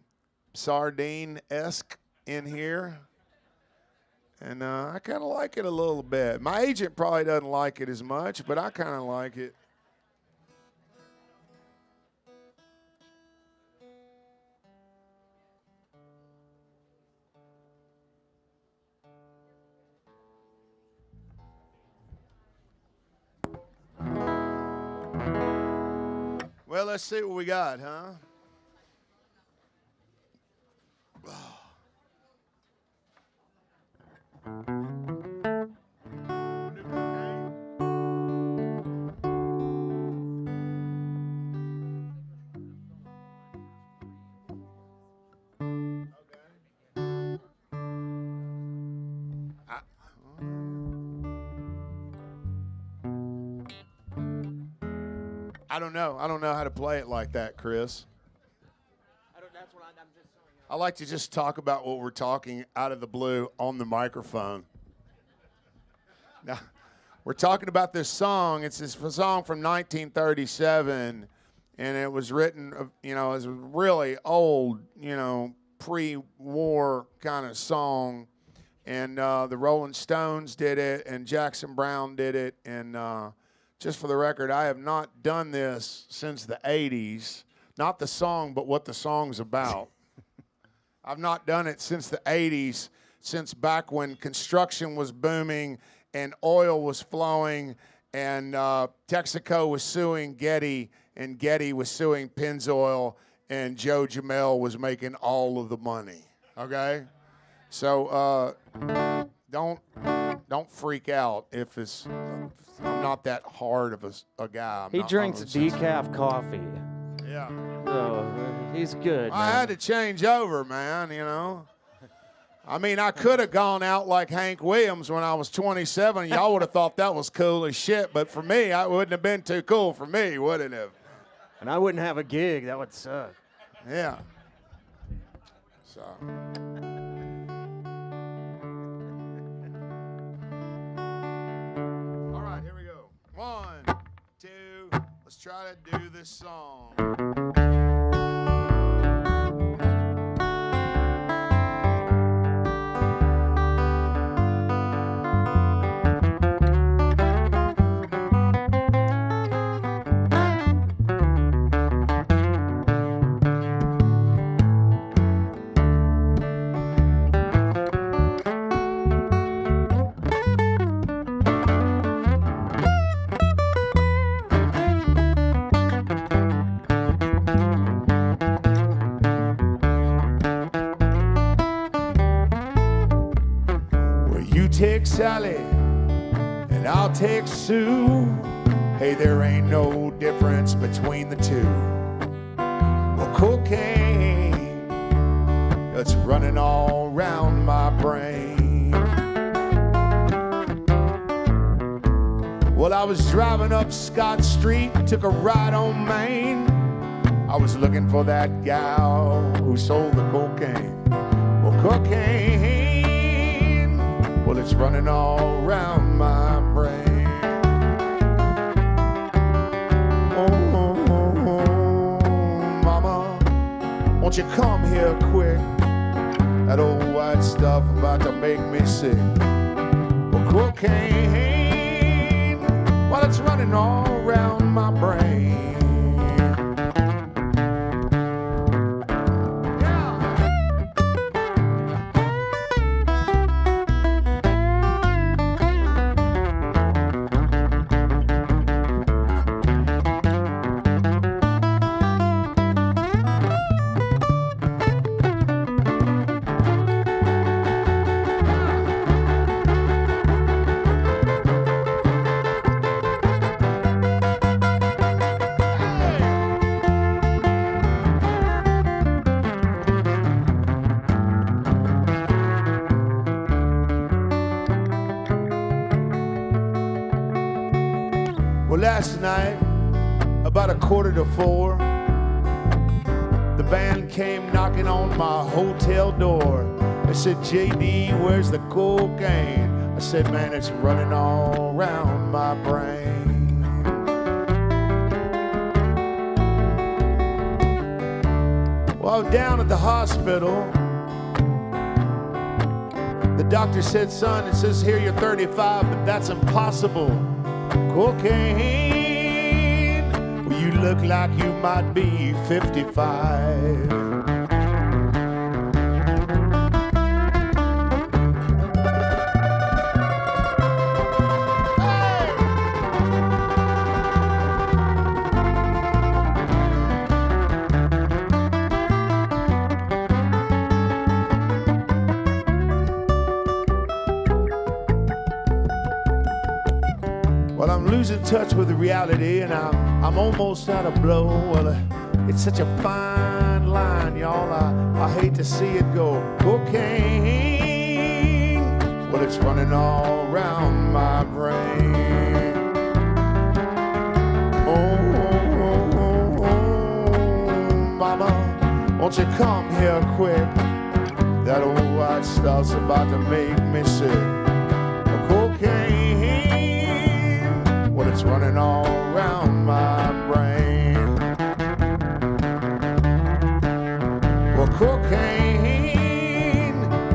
Speaker 1: sardine-esque in here. And I kind of like it a little bit. My agent probably doesn't like it as much, but I kind of like it. Well, let's see what we got, huh? I don't know. I don't know how to play it like that, Chris.
Speaker 2: That's what I'm just showing you.
Speaker 1: I like to just talk about what we're talking out of the blue on the microphone. Now, we're talking about this song. It's this song from 1937, and it was written, you know, as a really old, you know, pre-war kind of song. And the Rolling Stones did it, and Jackson Browne did it, and just for the record, I have not done this since the 80s. Not the song, but what the song's about. I've not done it since the 80s, since back when construction was booming and oil was flowing and Texaco was suing Getty and Getty was suing Pennzoil and Joe Jamel was making all of the money, okay? So don't freak out if it's... I'm not that hard of a guy.
Speaker 2: He drinks decaf coffee.
Speaker 1: Yeah.
Speaker 2: So he's good.
Speaker 1: I had to change over, man, you know. I mean, I could have gone out like Hank Williams when I was 27. Y'all would have thought that was cool as shit. But for me, it wouldn't have been too cool for me, would it have?
Speaker 2: And I wouldn't have a gig. That would suck.
Speaker 1: Yeah. So... One, two, let's try to do this song. Take Sally and I'll take Sue. Hey, there ain't no difference between the two. Well, cocaine, it's running all around my brain. Well, I was driving up Scott Street, took a ride on Main. I was looking for that gal who sold the cocaine. Well, cocaine, well, it's running all around my brain. Oh, mama, won't you come here quick? That old white stuff about to make me sick. Well, cocaine, well, it's running all around my brain. Last night, about 3:45, the band came knocking on my hotel door. They said, JD, where's the cocaine? I said, man, it's running all around my brain. Well, down at the hospital, The doctor said, son, it says here you're 35, but that's impossible. Cocaine, well, you look like you might be 55. Well, I'm losing touch with the reality, and I'm almost out of blow. Well, it's such a fine line, y'all. I hate to see it go. Cocaine, well, it's running all around my brain. Oh, mama, won't you come here quick? That old white stuff's about to make me sick. Cocaine, well, it's running all around my brain. Well, cocaine,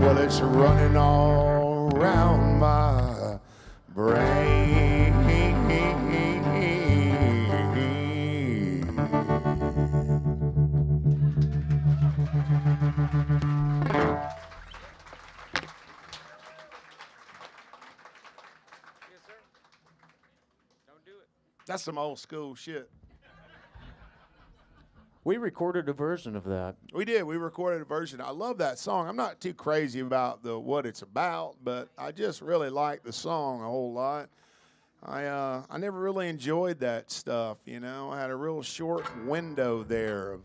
Speaker 1: well, it's running all around my brain. That's some old school shit.
Speaker 2: We recorded a version of that.
Speaker 1: We did. We recorded a version. I love that song. I'm not too crazy about what it's about, but I just really like the song a whole lot. I never really enjoyed that stuff, you know. I had a real short window there of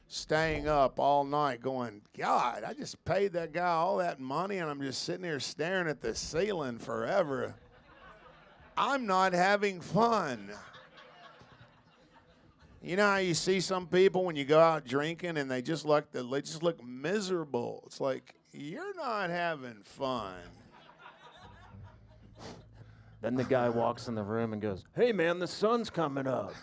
Speaker 1: staying up all night going, God, I just paid that guy all that money and I'm just sitting there staring at the ceiling forever. I'm not having fun. You know how you see some people when you go out drinking and they just look miserable. It's like, you're not having fun.
Speaker 2: Then the guy walks in the room and goes, hey man, the sun's coming up.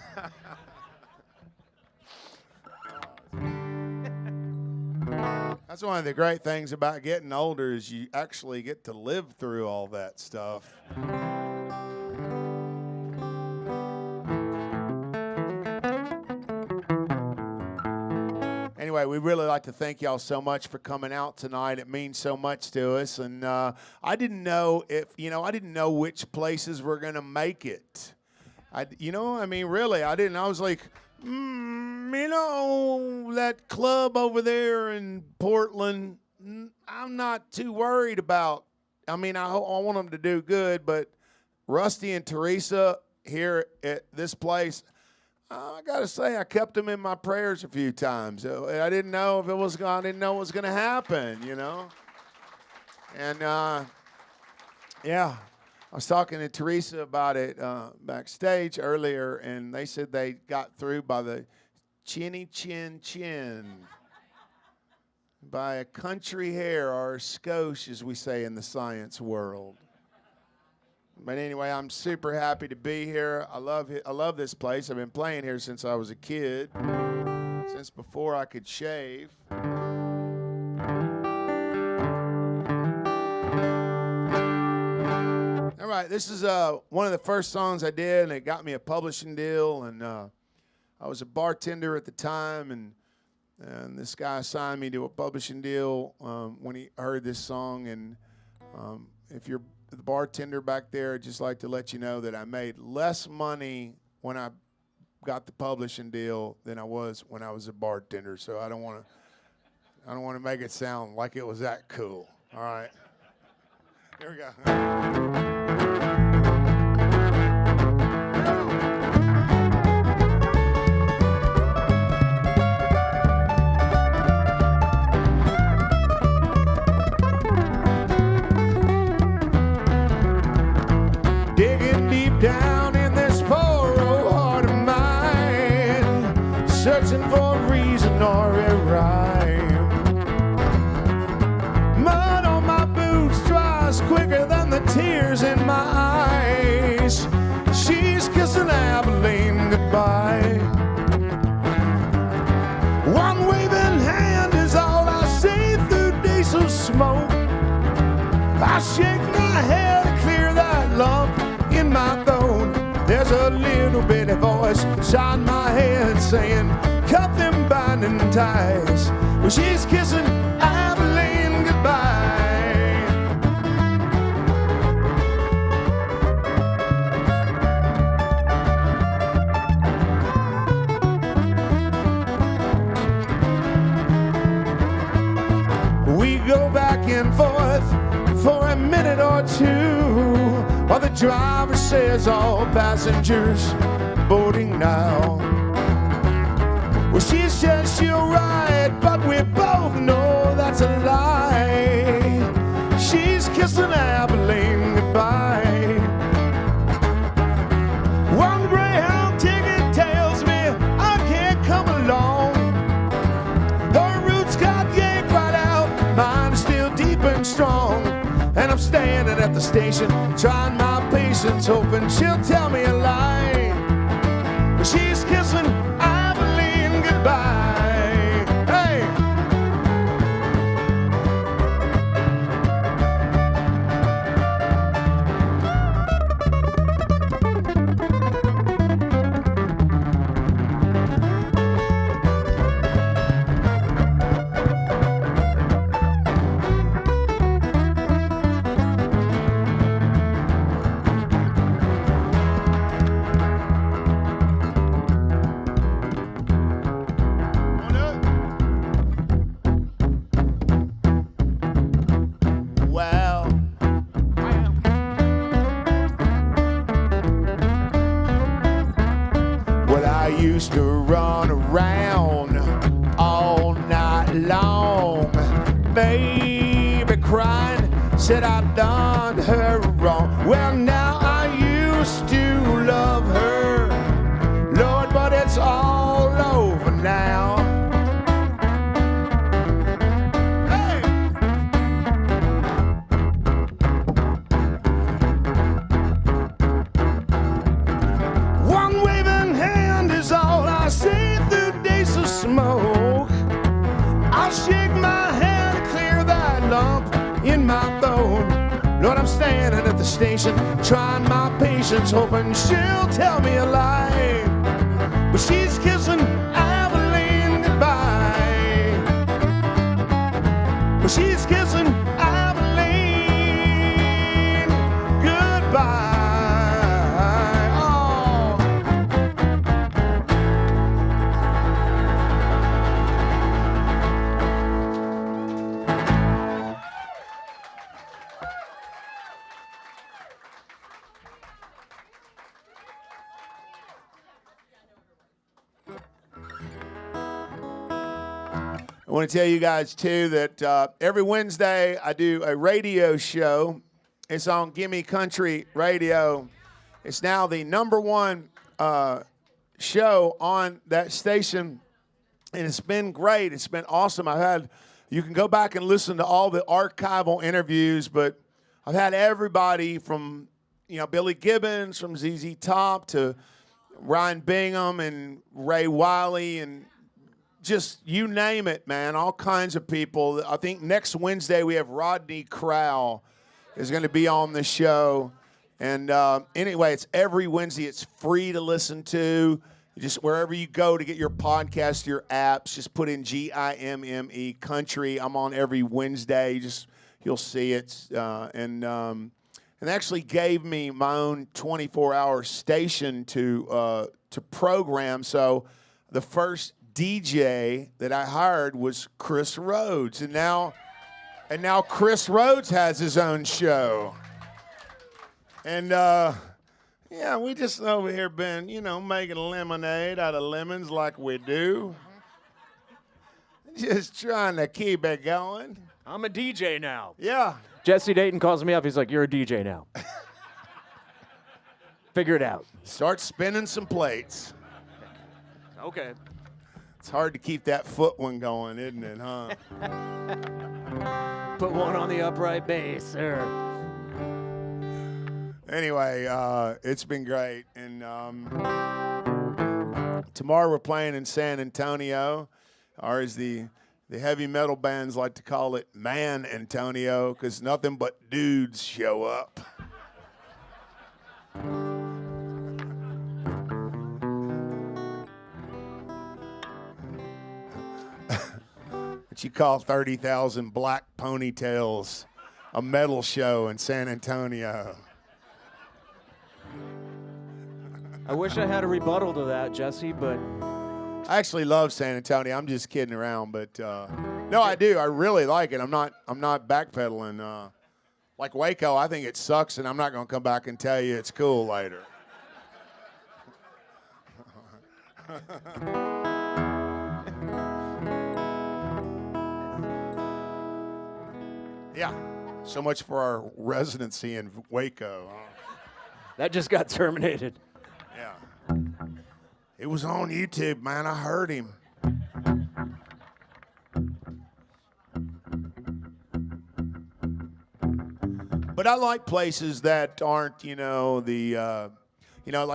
Speaker 1: That's one of the great things about getting older is you actually get to live through all that stuff. Anyway, we really like to thank y'all so much for coming out tonight. It means so much to us. And I didn't know which places were going to make it. I didn't. I was like, that club over there in Portland, I'm not too worried about. I mean, I want them to do good, but Rusty and Teresa here at this place, I got to say, I kept them in my prayers a few times. I didn't know if it was going. I didn't know what was going to happen, you know. And yeah, I was talking to Teresa about it backstage earlier, and they said they got through by the chinny chin chin, by a country hair or a skosh, as we say in the science world. But anyway, I'm super happy to be here. I love this place. I've been playing here since I was a kid, since before I could shave. All right, this is one of the first songs I did, and it got me a publishing deal. And I was a bartender at the time, and this guy signed me to a publishing deal when he heard this song. And if you're the bartender back there, I'd just like to let you know that I made less money when I got the publishing deal than I was when I was a bartender. So I don't want to make it sound like it was that cool. All right. Here we go. Digging deep down in this poor old heart of mine, searching for a reason or a rhyme. Mud on my boots dries quicker than the tears in my eyes. She's kissing Abilene goodbye. One waving hand is all I see through diesel smoke. funny voice inside my head saying, cut them binding ties. Well, she's kissing Abilene goodbye. We go back and forth for a minute or two, while the driver says all passengers boarding now. Well, she says she'll ride, but we both know that's a lie. She's kissing Abilene goodbye. One Greyhound ticket tells me I can't come along. Her roots got yanked right out, mine is still deep and strong. And I'm standing at the station, trying my patience, hoping she'll tell me a lie. But she's kissing Abilene goodbye. Hey! Used to run around all night long, baby crying, said I'd done her wrong. Well, now I used to love her, Lord, but it's all over now. Smoke. I'll shake my hand to clear that lump in my throat. Lord, I'm standing at the station, trying my patience, hoping she'll tell me a lie. But she's kissing Abilene goodbye. But she's kissing Abilene goodbye. I want to tell you guys, too, that every Wednesday I do a radio show. It's on Gimme Country Radio. It's now the #1 show on that station, and it's been great. It's been awesome. You can go back and listen to all the archival interviews, but I've had everybody from, Billy Gibbons, from ZZ Top to Ryan Bingham and Ray Wiley and just you name it, man, all kinds of people. I think next Wednesday we have Rodney Crowell is going to be on the show. And anyway, it's every Wednesday. It's free to listen to. Just wherever you go to get your podcast, your apps, just put in GIMME Country. I'm on every Wednesday. You'll see it. And they actually gave me my own 24-hour station to program. So the first DJ that I hired was Chris Rhodes, and now Chris Rhodes has his own show. And yeah, we just over here been, making lemonade out of lemons like we do. Just trying to keep it going.
Speaker 2: I'm a DJ now.
Speaker 1: Yeah.
Speaker 2: Jesse Dayton calls me up. He's like, "You're a DJ now." Figure it out.
Speaker 1: Start spinning some plates.
Speaker 2: Okay.
Speaker 1: It's hard to keep that foot one going, isn't it, huh?
Speaker 2: Put one on the upright bass, sir.
Speaker 1: Anyway, it's been great. And tomorrow we're playing in San Antonio, or as the heavy metal bands like to call it, Man Antonio, because nothing but dudes show up. what you call 30,000 black ponytails, a metal show in San Antonio.
Speaker 2: I wish I had a rebuttal to that, Jesse, but
Speaker 1: I actually love San Antonio. I'm just kidding around, but no, I do. I really like it. I'm not backpedaling. Like Waco, I think it sucks, and I'm not going to come back and tell you it's cool later. Yeah, so much for our residency in Waco.
Speaker 2: that just got terminated.
Speaker 1: Yeah. It was on YouTube, man. I heard him. But I like places that aren't, like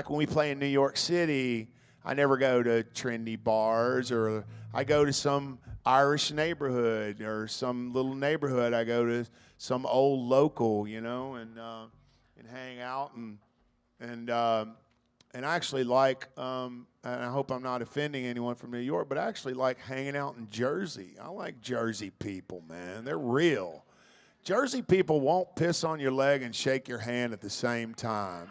Speaker 1: when we play in New York City, I never go to trendy bars, or I go to some Irish neighborhood or some little neighborhood. I go to some old local, and hang out and I actually like, and I hope I'm not offending anyone from New York, but I actually like hanging out in Jersey. I like Jersey people, man. They're real. Jersey people won't piss on your leg and shake your hand at the same time,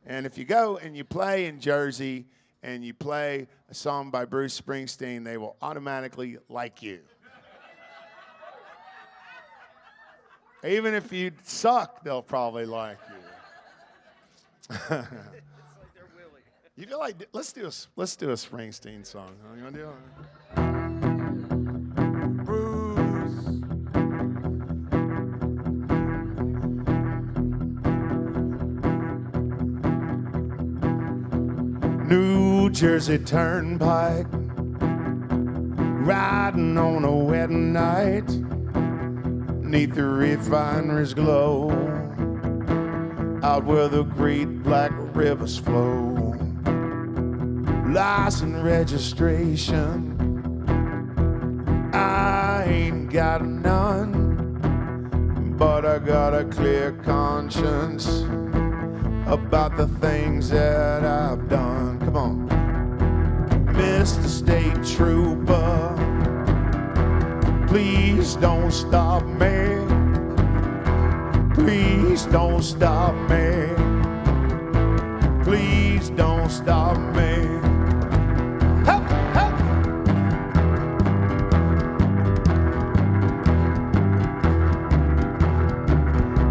Speaker 1: And if you go and you play in Jersey and you play a song by Bruce Springsteen, they will automatically like you. Even if you suck, they'll probably like you. It's like they're willing. You feel like let's do a Springsteen song. Huh? You want to do it? Bruce. New Jersey Turnpike, riding on a wedding night, 'neath the refinery's glow, out where the great black rivers flow. License registration, I ain't got none, but I got a clear conscience about the things that I've done. Come on. Mr. State Trooper, please don't stop me. Please don't stop me. Please don't stop me. Help, help.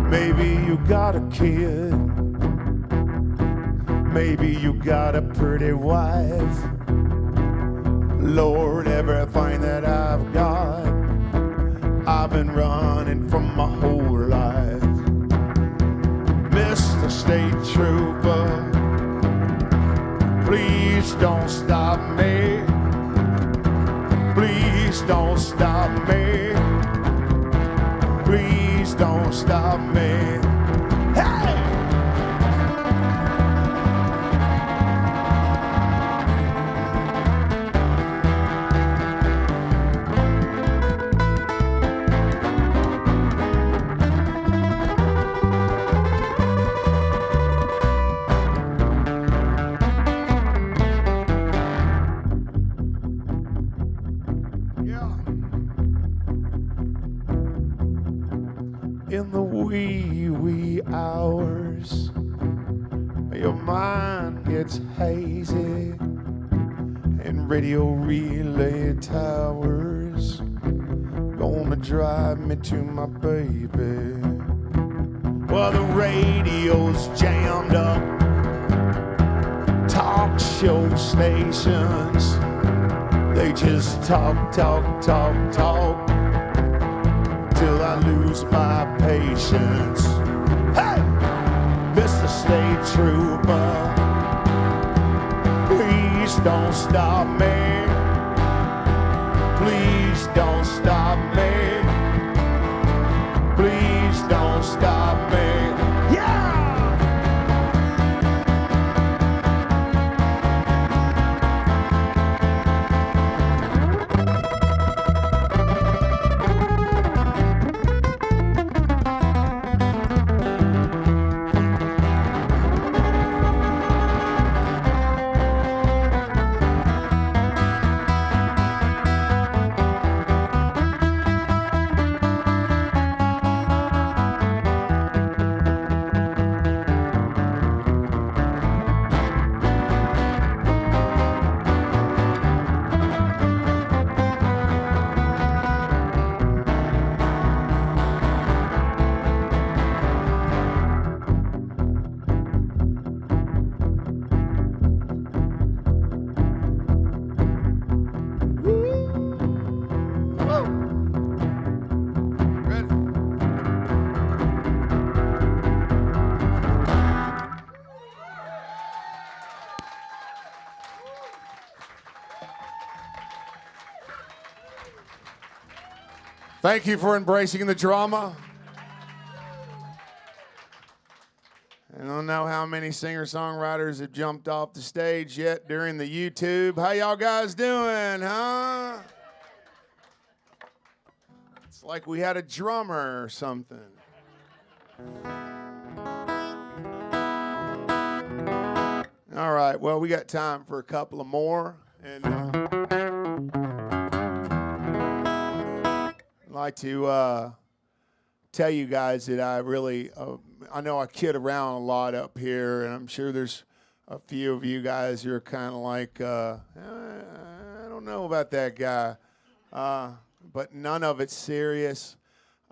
Speaker 1: Maybe you got a kid. Maybe you got a pretty wife. Lord, everything that I've got, I've been running from my whole life. Mr. State Trooper, please don't stop me. Please don't stop me. Please don't stop me. Hey! In the wee hours, your mind gets hazy, and radio relay towers gonna drive me to my baby. Well, the radio's jammed up, talk show stations, they just talk till I lose my patience. Hey, Mr. State Trooper, please don't stop me. Please don't stop me. Please don't stop me. Yeah! Thank you for embracing the drama. I don't know how many singer-songwriters have jumped off the stage yet during the YouTube. How y'all guys doing, huh? It's like we had a drummer or something. All right, well, we got time for a couple of more. And I'd like to tell you guys that I really, I know I kid around a lot up here, and I'm sure there's a few of you guys who are kind of like, I don't know about that guy, but none of it's serious.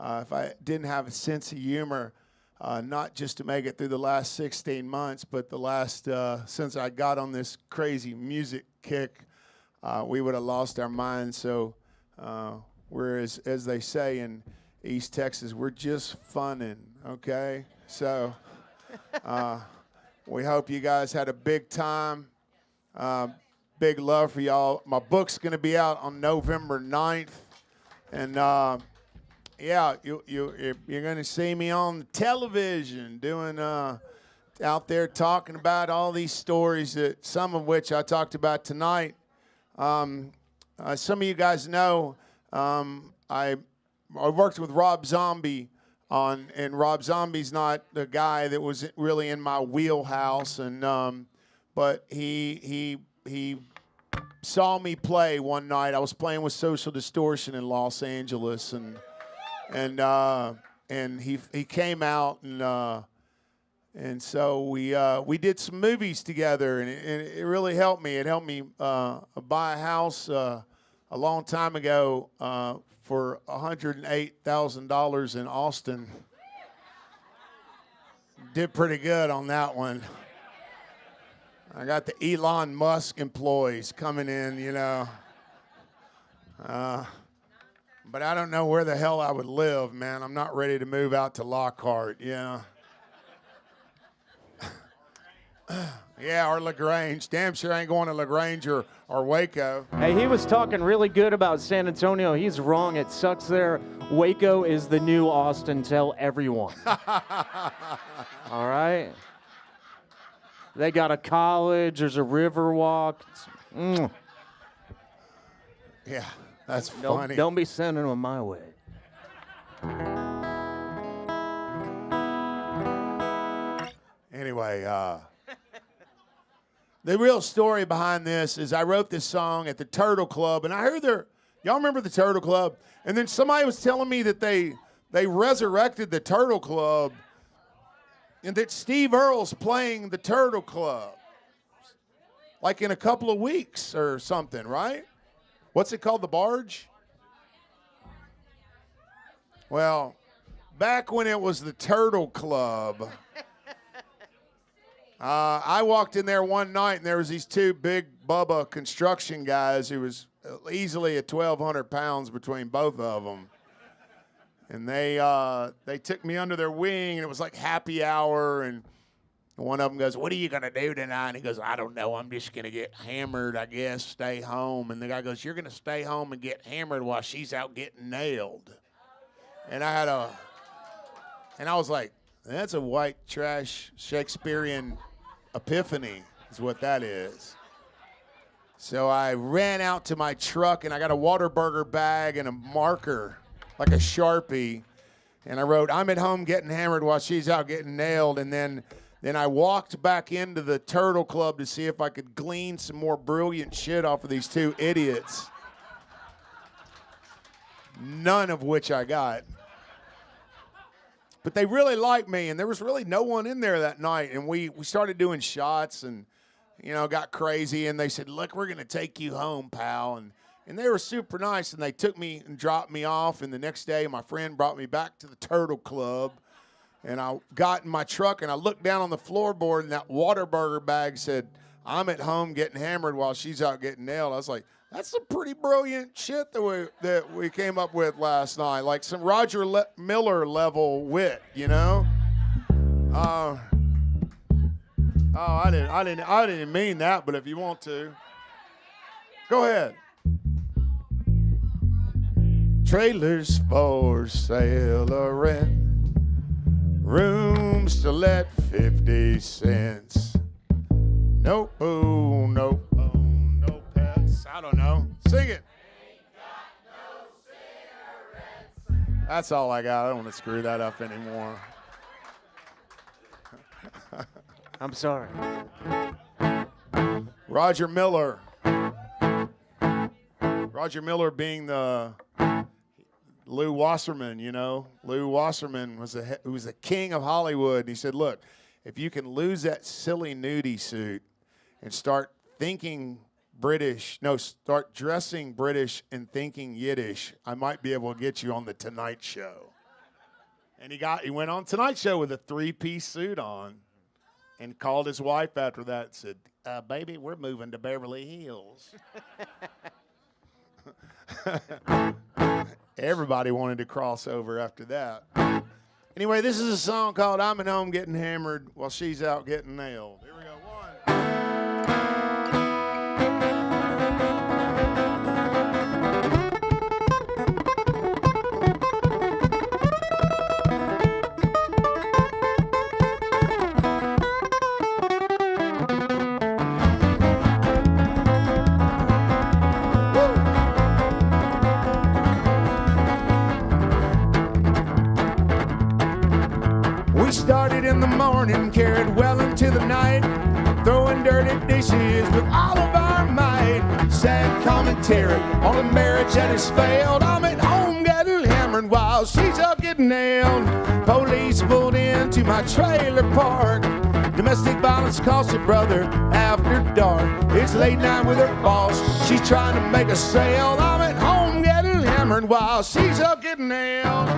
Speaker 1: If I didn't have a sense of humor, not just to make it through the last 16 months, but the last, since I got on this crazy music kick, we would have lost our minds. So we're, as they say in East Texas, we're just funning, okay? So we hope you guys had a big time. Big love for y'all. My book's going to be out on November 9th. And, yeah, you're going to see me on the television doing, out there talking about all these stories, that some of which I talked about tonight. Some of you guys know I worked with Rob Zombie and Rob Zombie's not the guy that was really in my wheelhouse, and but he saw me play one night. I was playing with Social Distortion in Los Angeles, and he came out, and so we did some movies together, and it really helped me. It helped me buy a house a long time ago for $108,000 in Austin. Did pretty good on that one. I got the Elon Musk employees coming in, you know. But I don't know where the hell I would live, man. I'm not ready to move out to Lockhart, you know. Yeah, or LaGrange. Damn sure I ain't going to LaGrange or Waco.
Speaker 2: Hey, he was talking really good about San Antonio. He's wrong. It sucks there. Waco is the new Austin. Tell everyone. All right? They got a college. There's a river walk.
Speaker 1: Yeah, that's funny.
Speaker 2: Don't be sending them my way.
Speaker 1: Anyway, the real story behind this is I wrote this song at the Turtle Club, and I heard y'all remember the Turtle Club? And then somebody was telling me that they resurrected the Turtle Club, and that Steve Earle's playing the Turtle Club, like in a couple of weeks or something, right? What's it called, the Barge? Well, back when it was the Turtle Club, I walked in there one night, and there was these two big Bubba construction guys who was easily at 1,200 pounds between both of them. And they took me under their wing, and it was like happy hour, and one of them goes, "What are you going to do tonight?" And he goes, "I don't know. I'm just going to get hammered, I guess, stay home." And the guy goes, "You're going to stay home and get hammered while she's out getting nailed." And I was like, that's a white trash Shakespearean epiphany is what that is. So I ran out to my truck, and I got a Whataburger bag and a marker, like a Sharpie, and I wrote, "I'm at home getting hammered while she's out getting nailed." And then I walked back into the Turtle Club to see if I could glean some more brilliant shit off of these two idiots. None of which I got. But they really liked me, and there was really no one in there that night. And we started doing shots and, you know, got crazy. And they said, "Look, we're going to take you home, pal." And they were super nice, and they took me and dropped me off. And the next day, my friend brought me back to the Turtle Club. And I got in my truck, and I looked down on the floorboard, and that Whataburger bag said, "I'm at home getting hammered while she's out getting nailed." I was like, that's some pretty brilliant shit that we came up with last night, like some Roger Miller level wit, you know. I didn't mean that, but if you want to, go ahead. Trailers for sale or rent. Rooms to let 50 cents. No boo, no bone, no pets. I don't know. Sing it. That's all I got. I don't want to screw that up anymore.
Speaker 2: I'm sorry.
Speaker 1: Roger Miller. Roger Miller being the Lou Wasserman, you know. Lou Wasserman was the king of Hollywood. And he said, look, if you can lose that silly nudie suit and start dressing British and thinking Yiddish, I might be able to get you on the Tonight Show. And he went on Tonight Show with a 3-piece suit on and called his wife after that and said, baby, we're moving to Beverly Hills. Everybody wanted to cross over after that. Anyway, this is a song called I'm at Home Getting Hammered While She's Out Getting Nailed. Here we go. We started in the morning, carried well into the night, throwing dirty dishes with all of our might. Sad commentary on a marriage that has failed. I'm at home getting hammered while she's out getting nailed. Police pulled into my trailer park. Domestic violence cost a brother after dark. It's late night with her boss. She's trying to make a sale. I'm at home getting hammered while she's out getting nailed.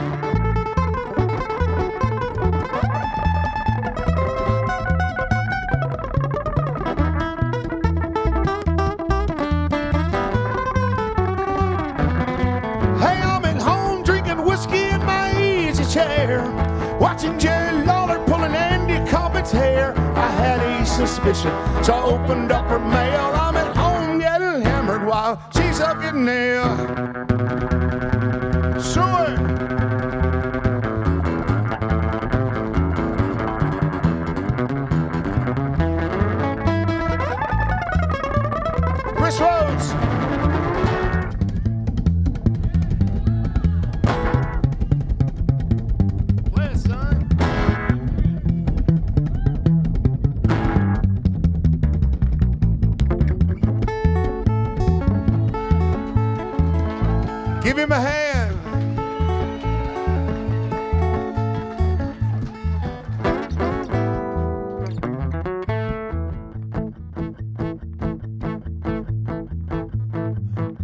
Speaker 1: Watching Jerry Lawler pulling Andy Coffin's hair. I had a suspicion, so I opened up her mail. I'm at home getting hammered while she's up getting nailed. Sure. Chris Rhodes. Give him a hand.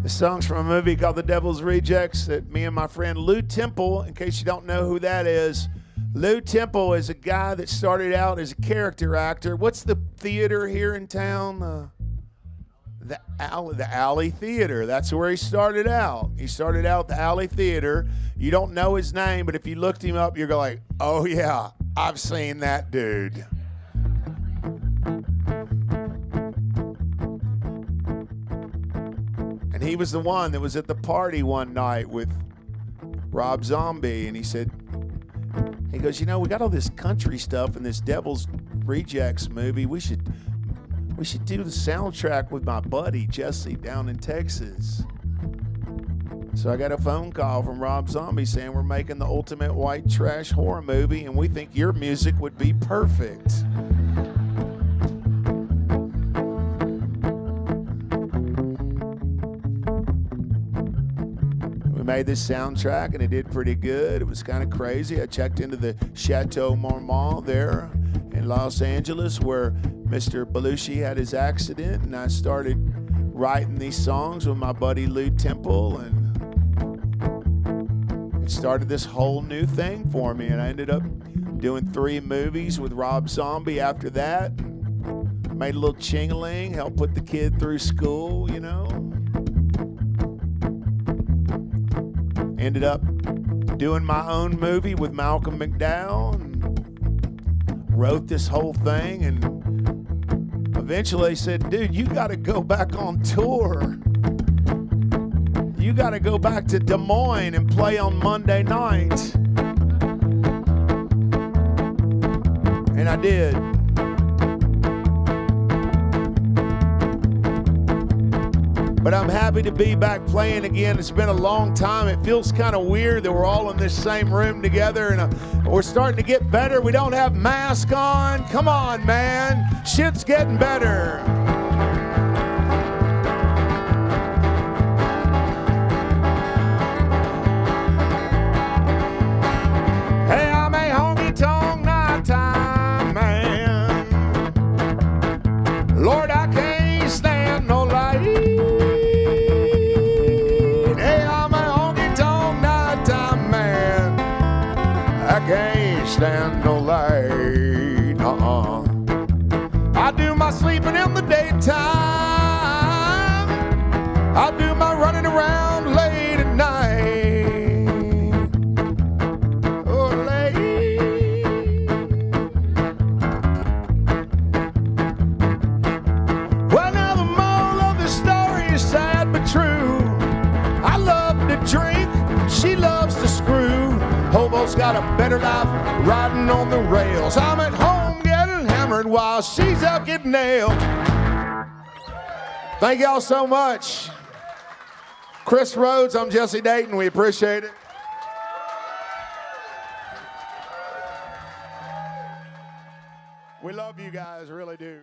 Speaker 1: This song's from a movie called The Devil's Rejects that me and my friend Lou Temple, in case you don't know who that is, Lou Temple is a guy that started out as a character actor. What's the theater here in town? The Alley Theater. That's where he started out. He started out at the Alley Theater. You don't know his name, but if you looked him up, you're like, oh yeah, I've seen that dude. And he was the one that was at the party one night with Rob Zombie, and he goes, you know, we got all this country stuff in this Devil's Rejects movie. We should do the soundtrack with my buddy Jesse down in Texas. So I got a phone call from Rob Zombie saying we're making the ultimate white trash horror movie and we think your music would be perfect. We made this soundtrack and it did pretty good. It was kind of crazy. I checked into the Chateau Marmont there in Los Angeles where Mr. Belushi had his accident, and I started writing these songs with my buddy Lou Temple, and it started this whole new thing for me, and I ended up doing 3 movies with Rob Zombie after that. Made a little ching-a-ling, helped put the kid through school, you know. Ended up doing my own movie with Malcolm McDowell, and wrote this whole thing, and eventually said, dude, you got to go back on tour. You got to go back to Des Moines and play on Monday night. And I did. But I'm happy to be back playing again. It's been a long time. It feels kind of weird that we're all in this same room together, and we're starting to get better. We don't have masks on. Come on, man. Shit's getting better. Hey, I'm a honky-tonk nighttime man. Lord, I can't stand no light. I can't stand no light, I do my sleeping in the daytime. I do my running around late at night. Oh, late. Well, now the moral of the story is sad but true. I love to drink, she loves to screw. Hobo's got a better life riding on the rails. I'm at home getting hammered while she's out getting nailed. Thank y'all so much. Chris Rhodes, I'm Jesse Dayton. We appreciate it. We love you guys, really do.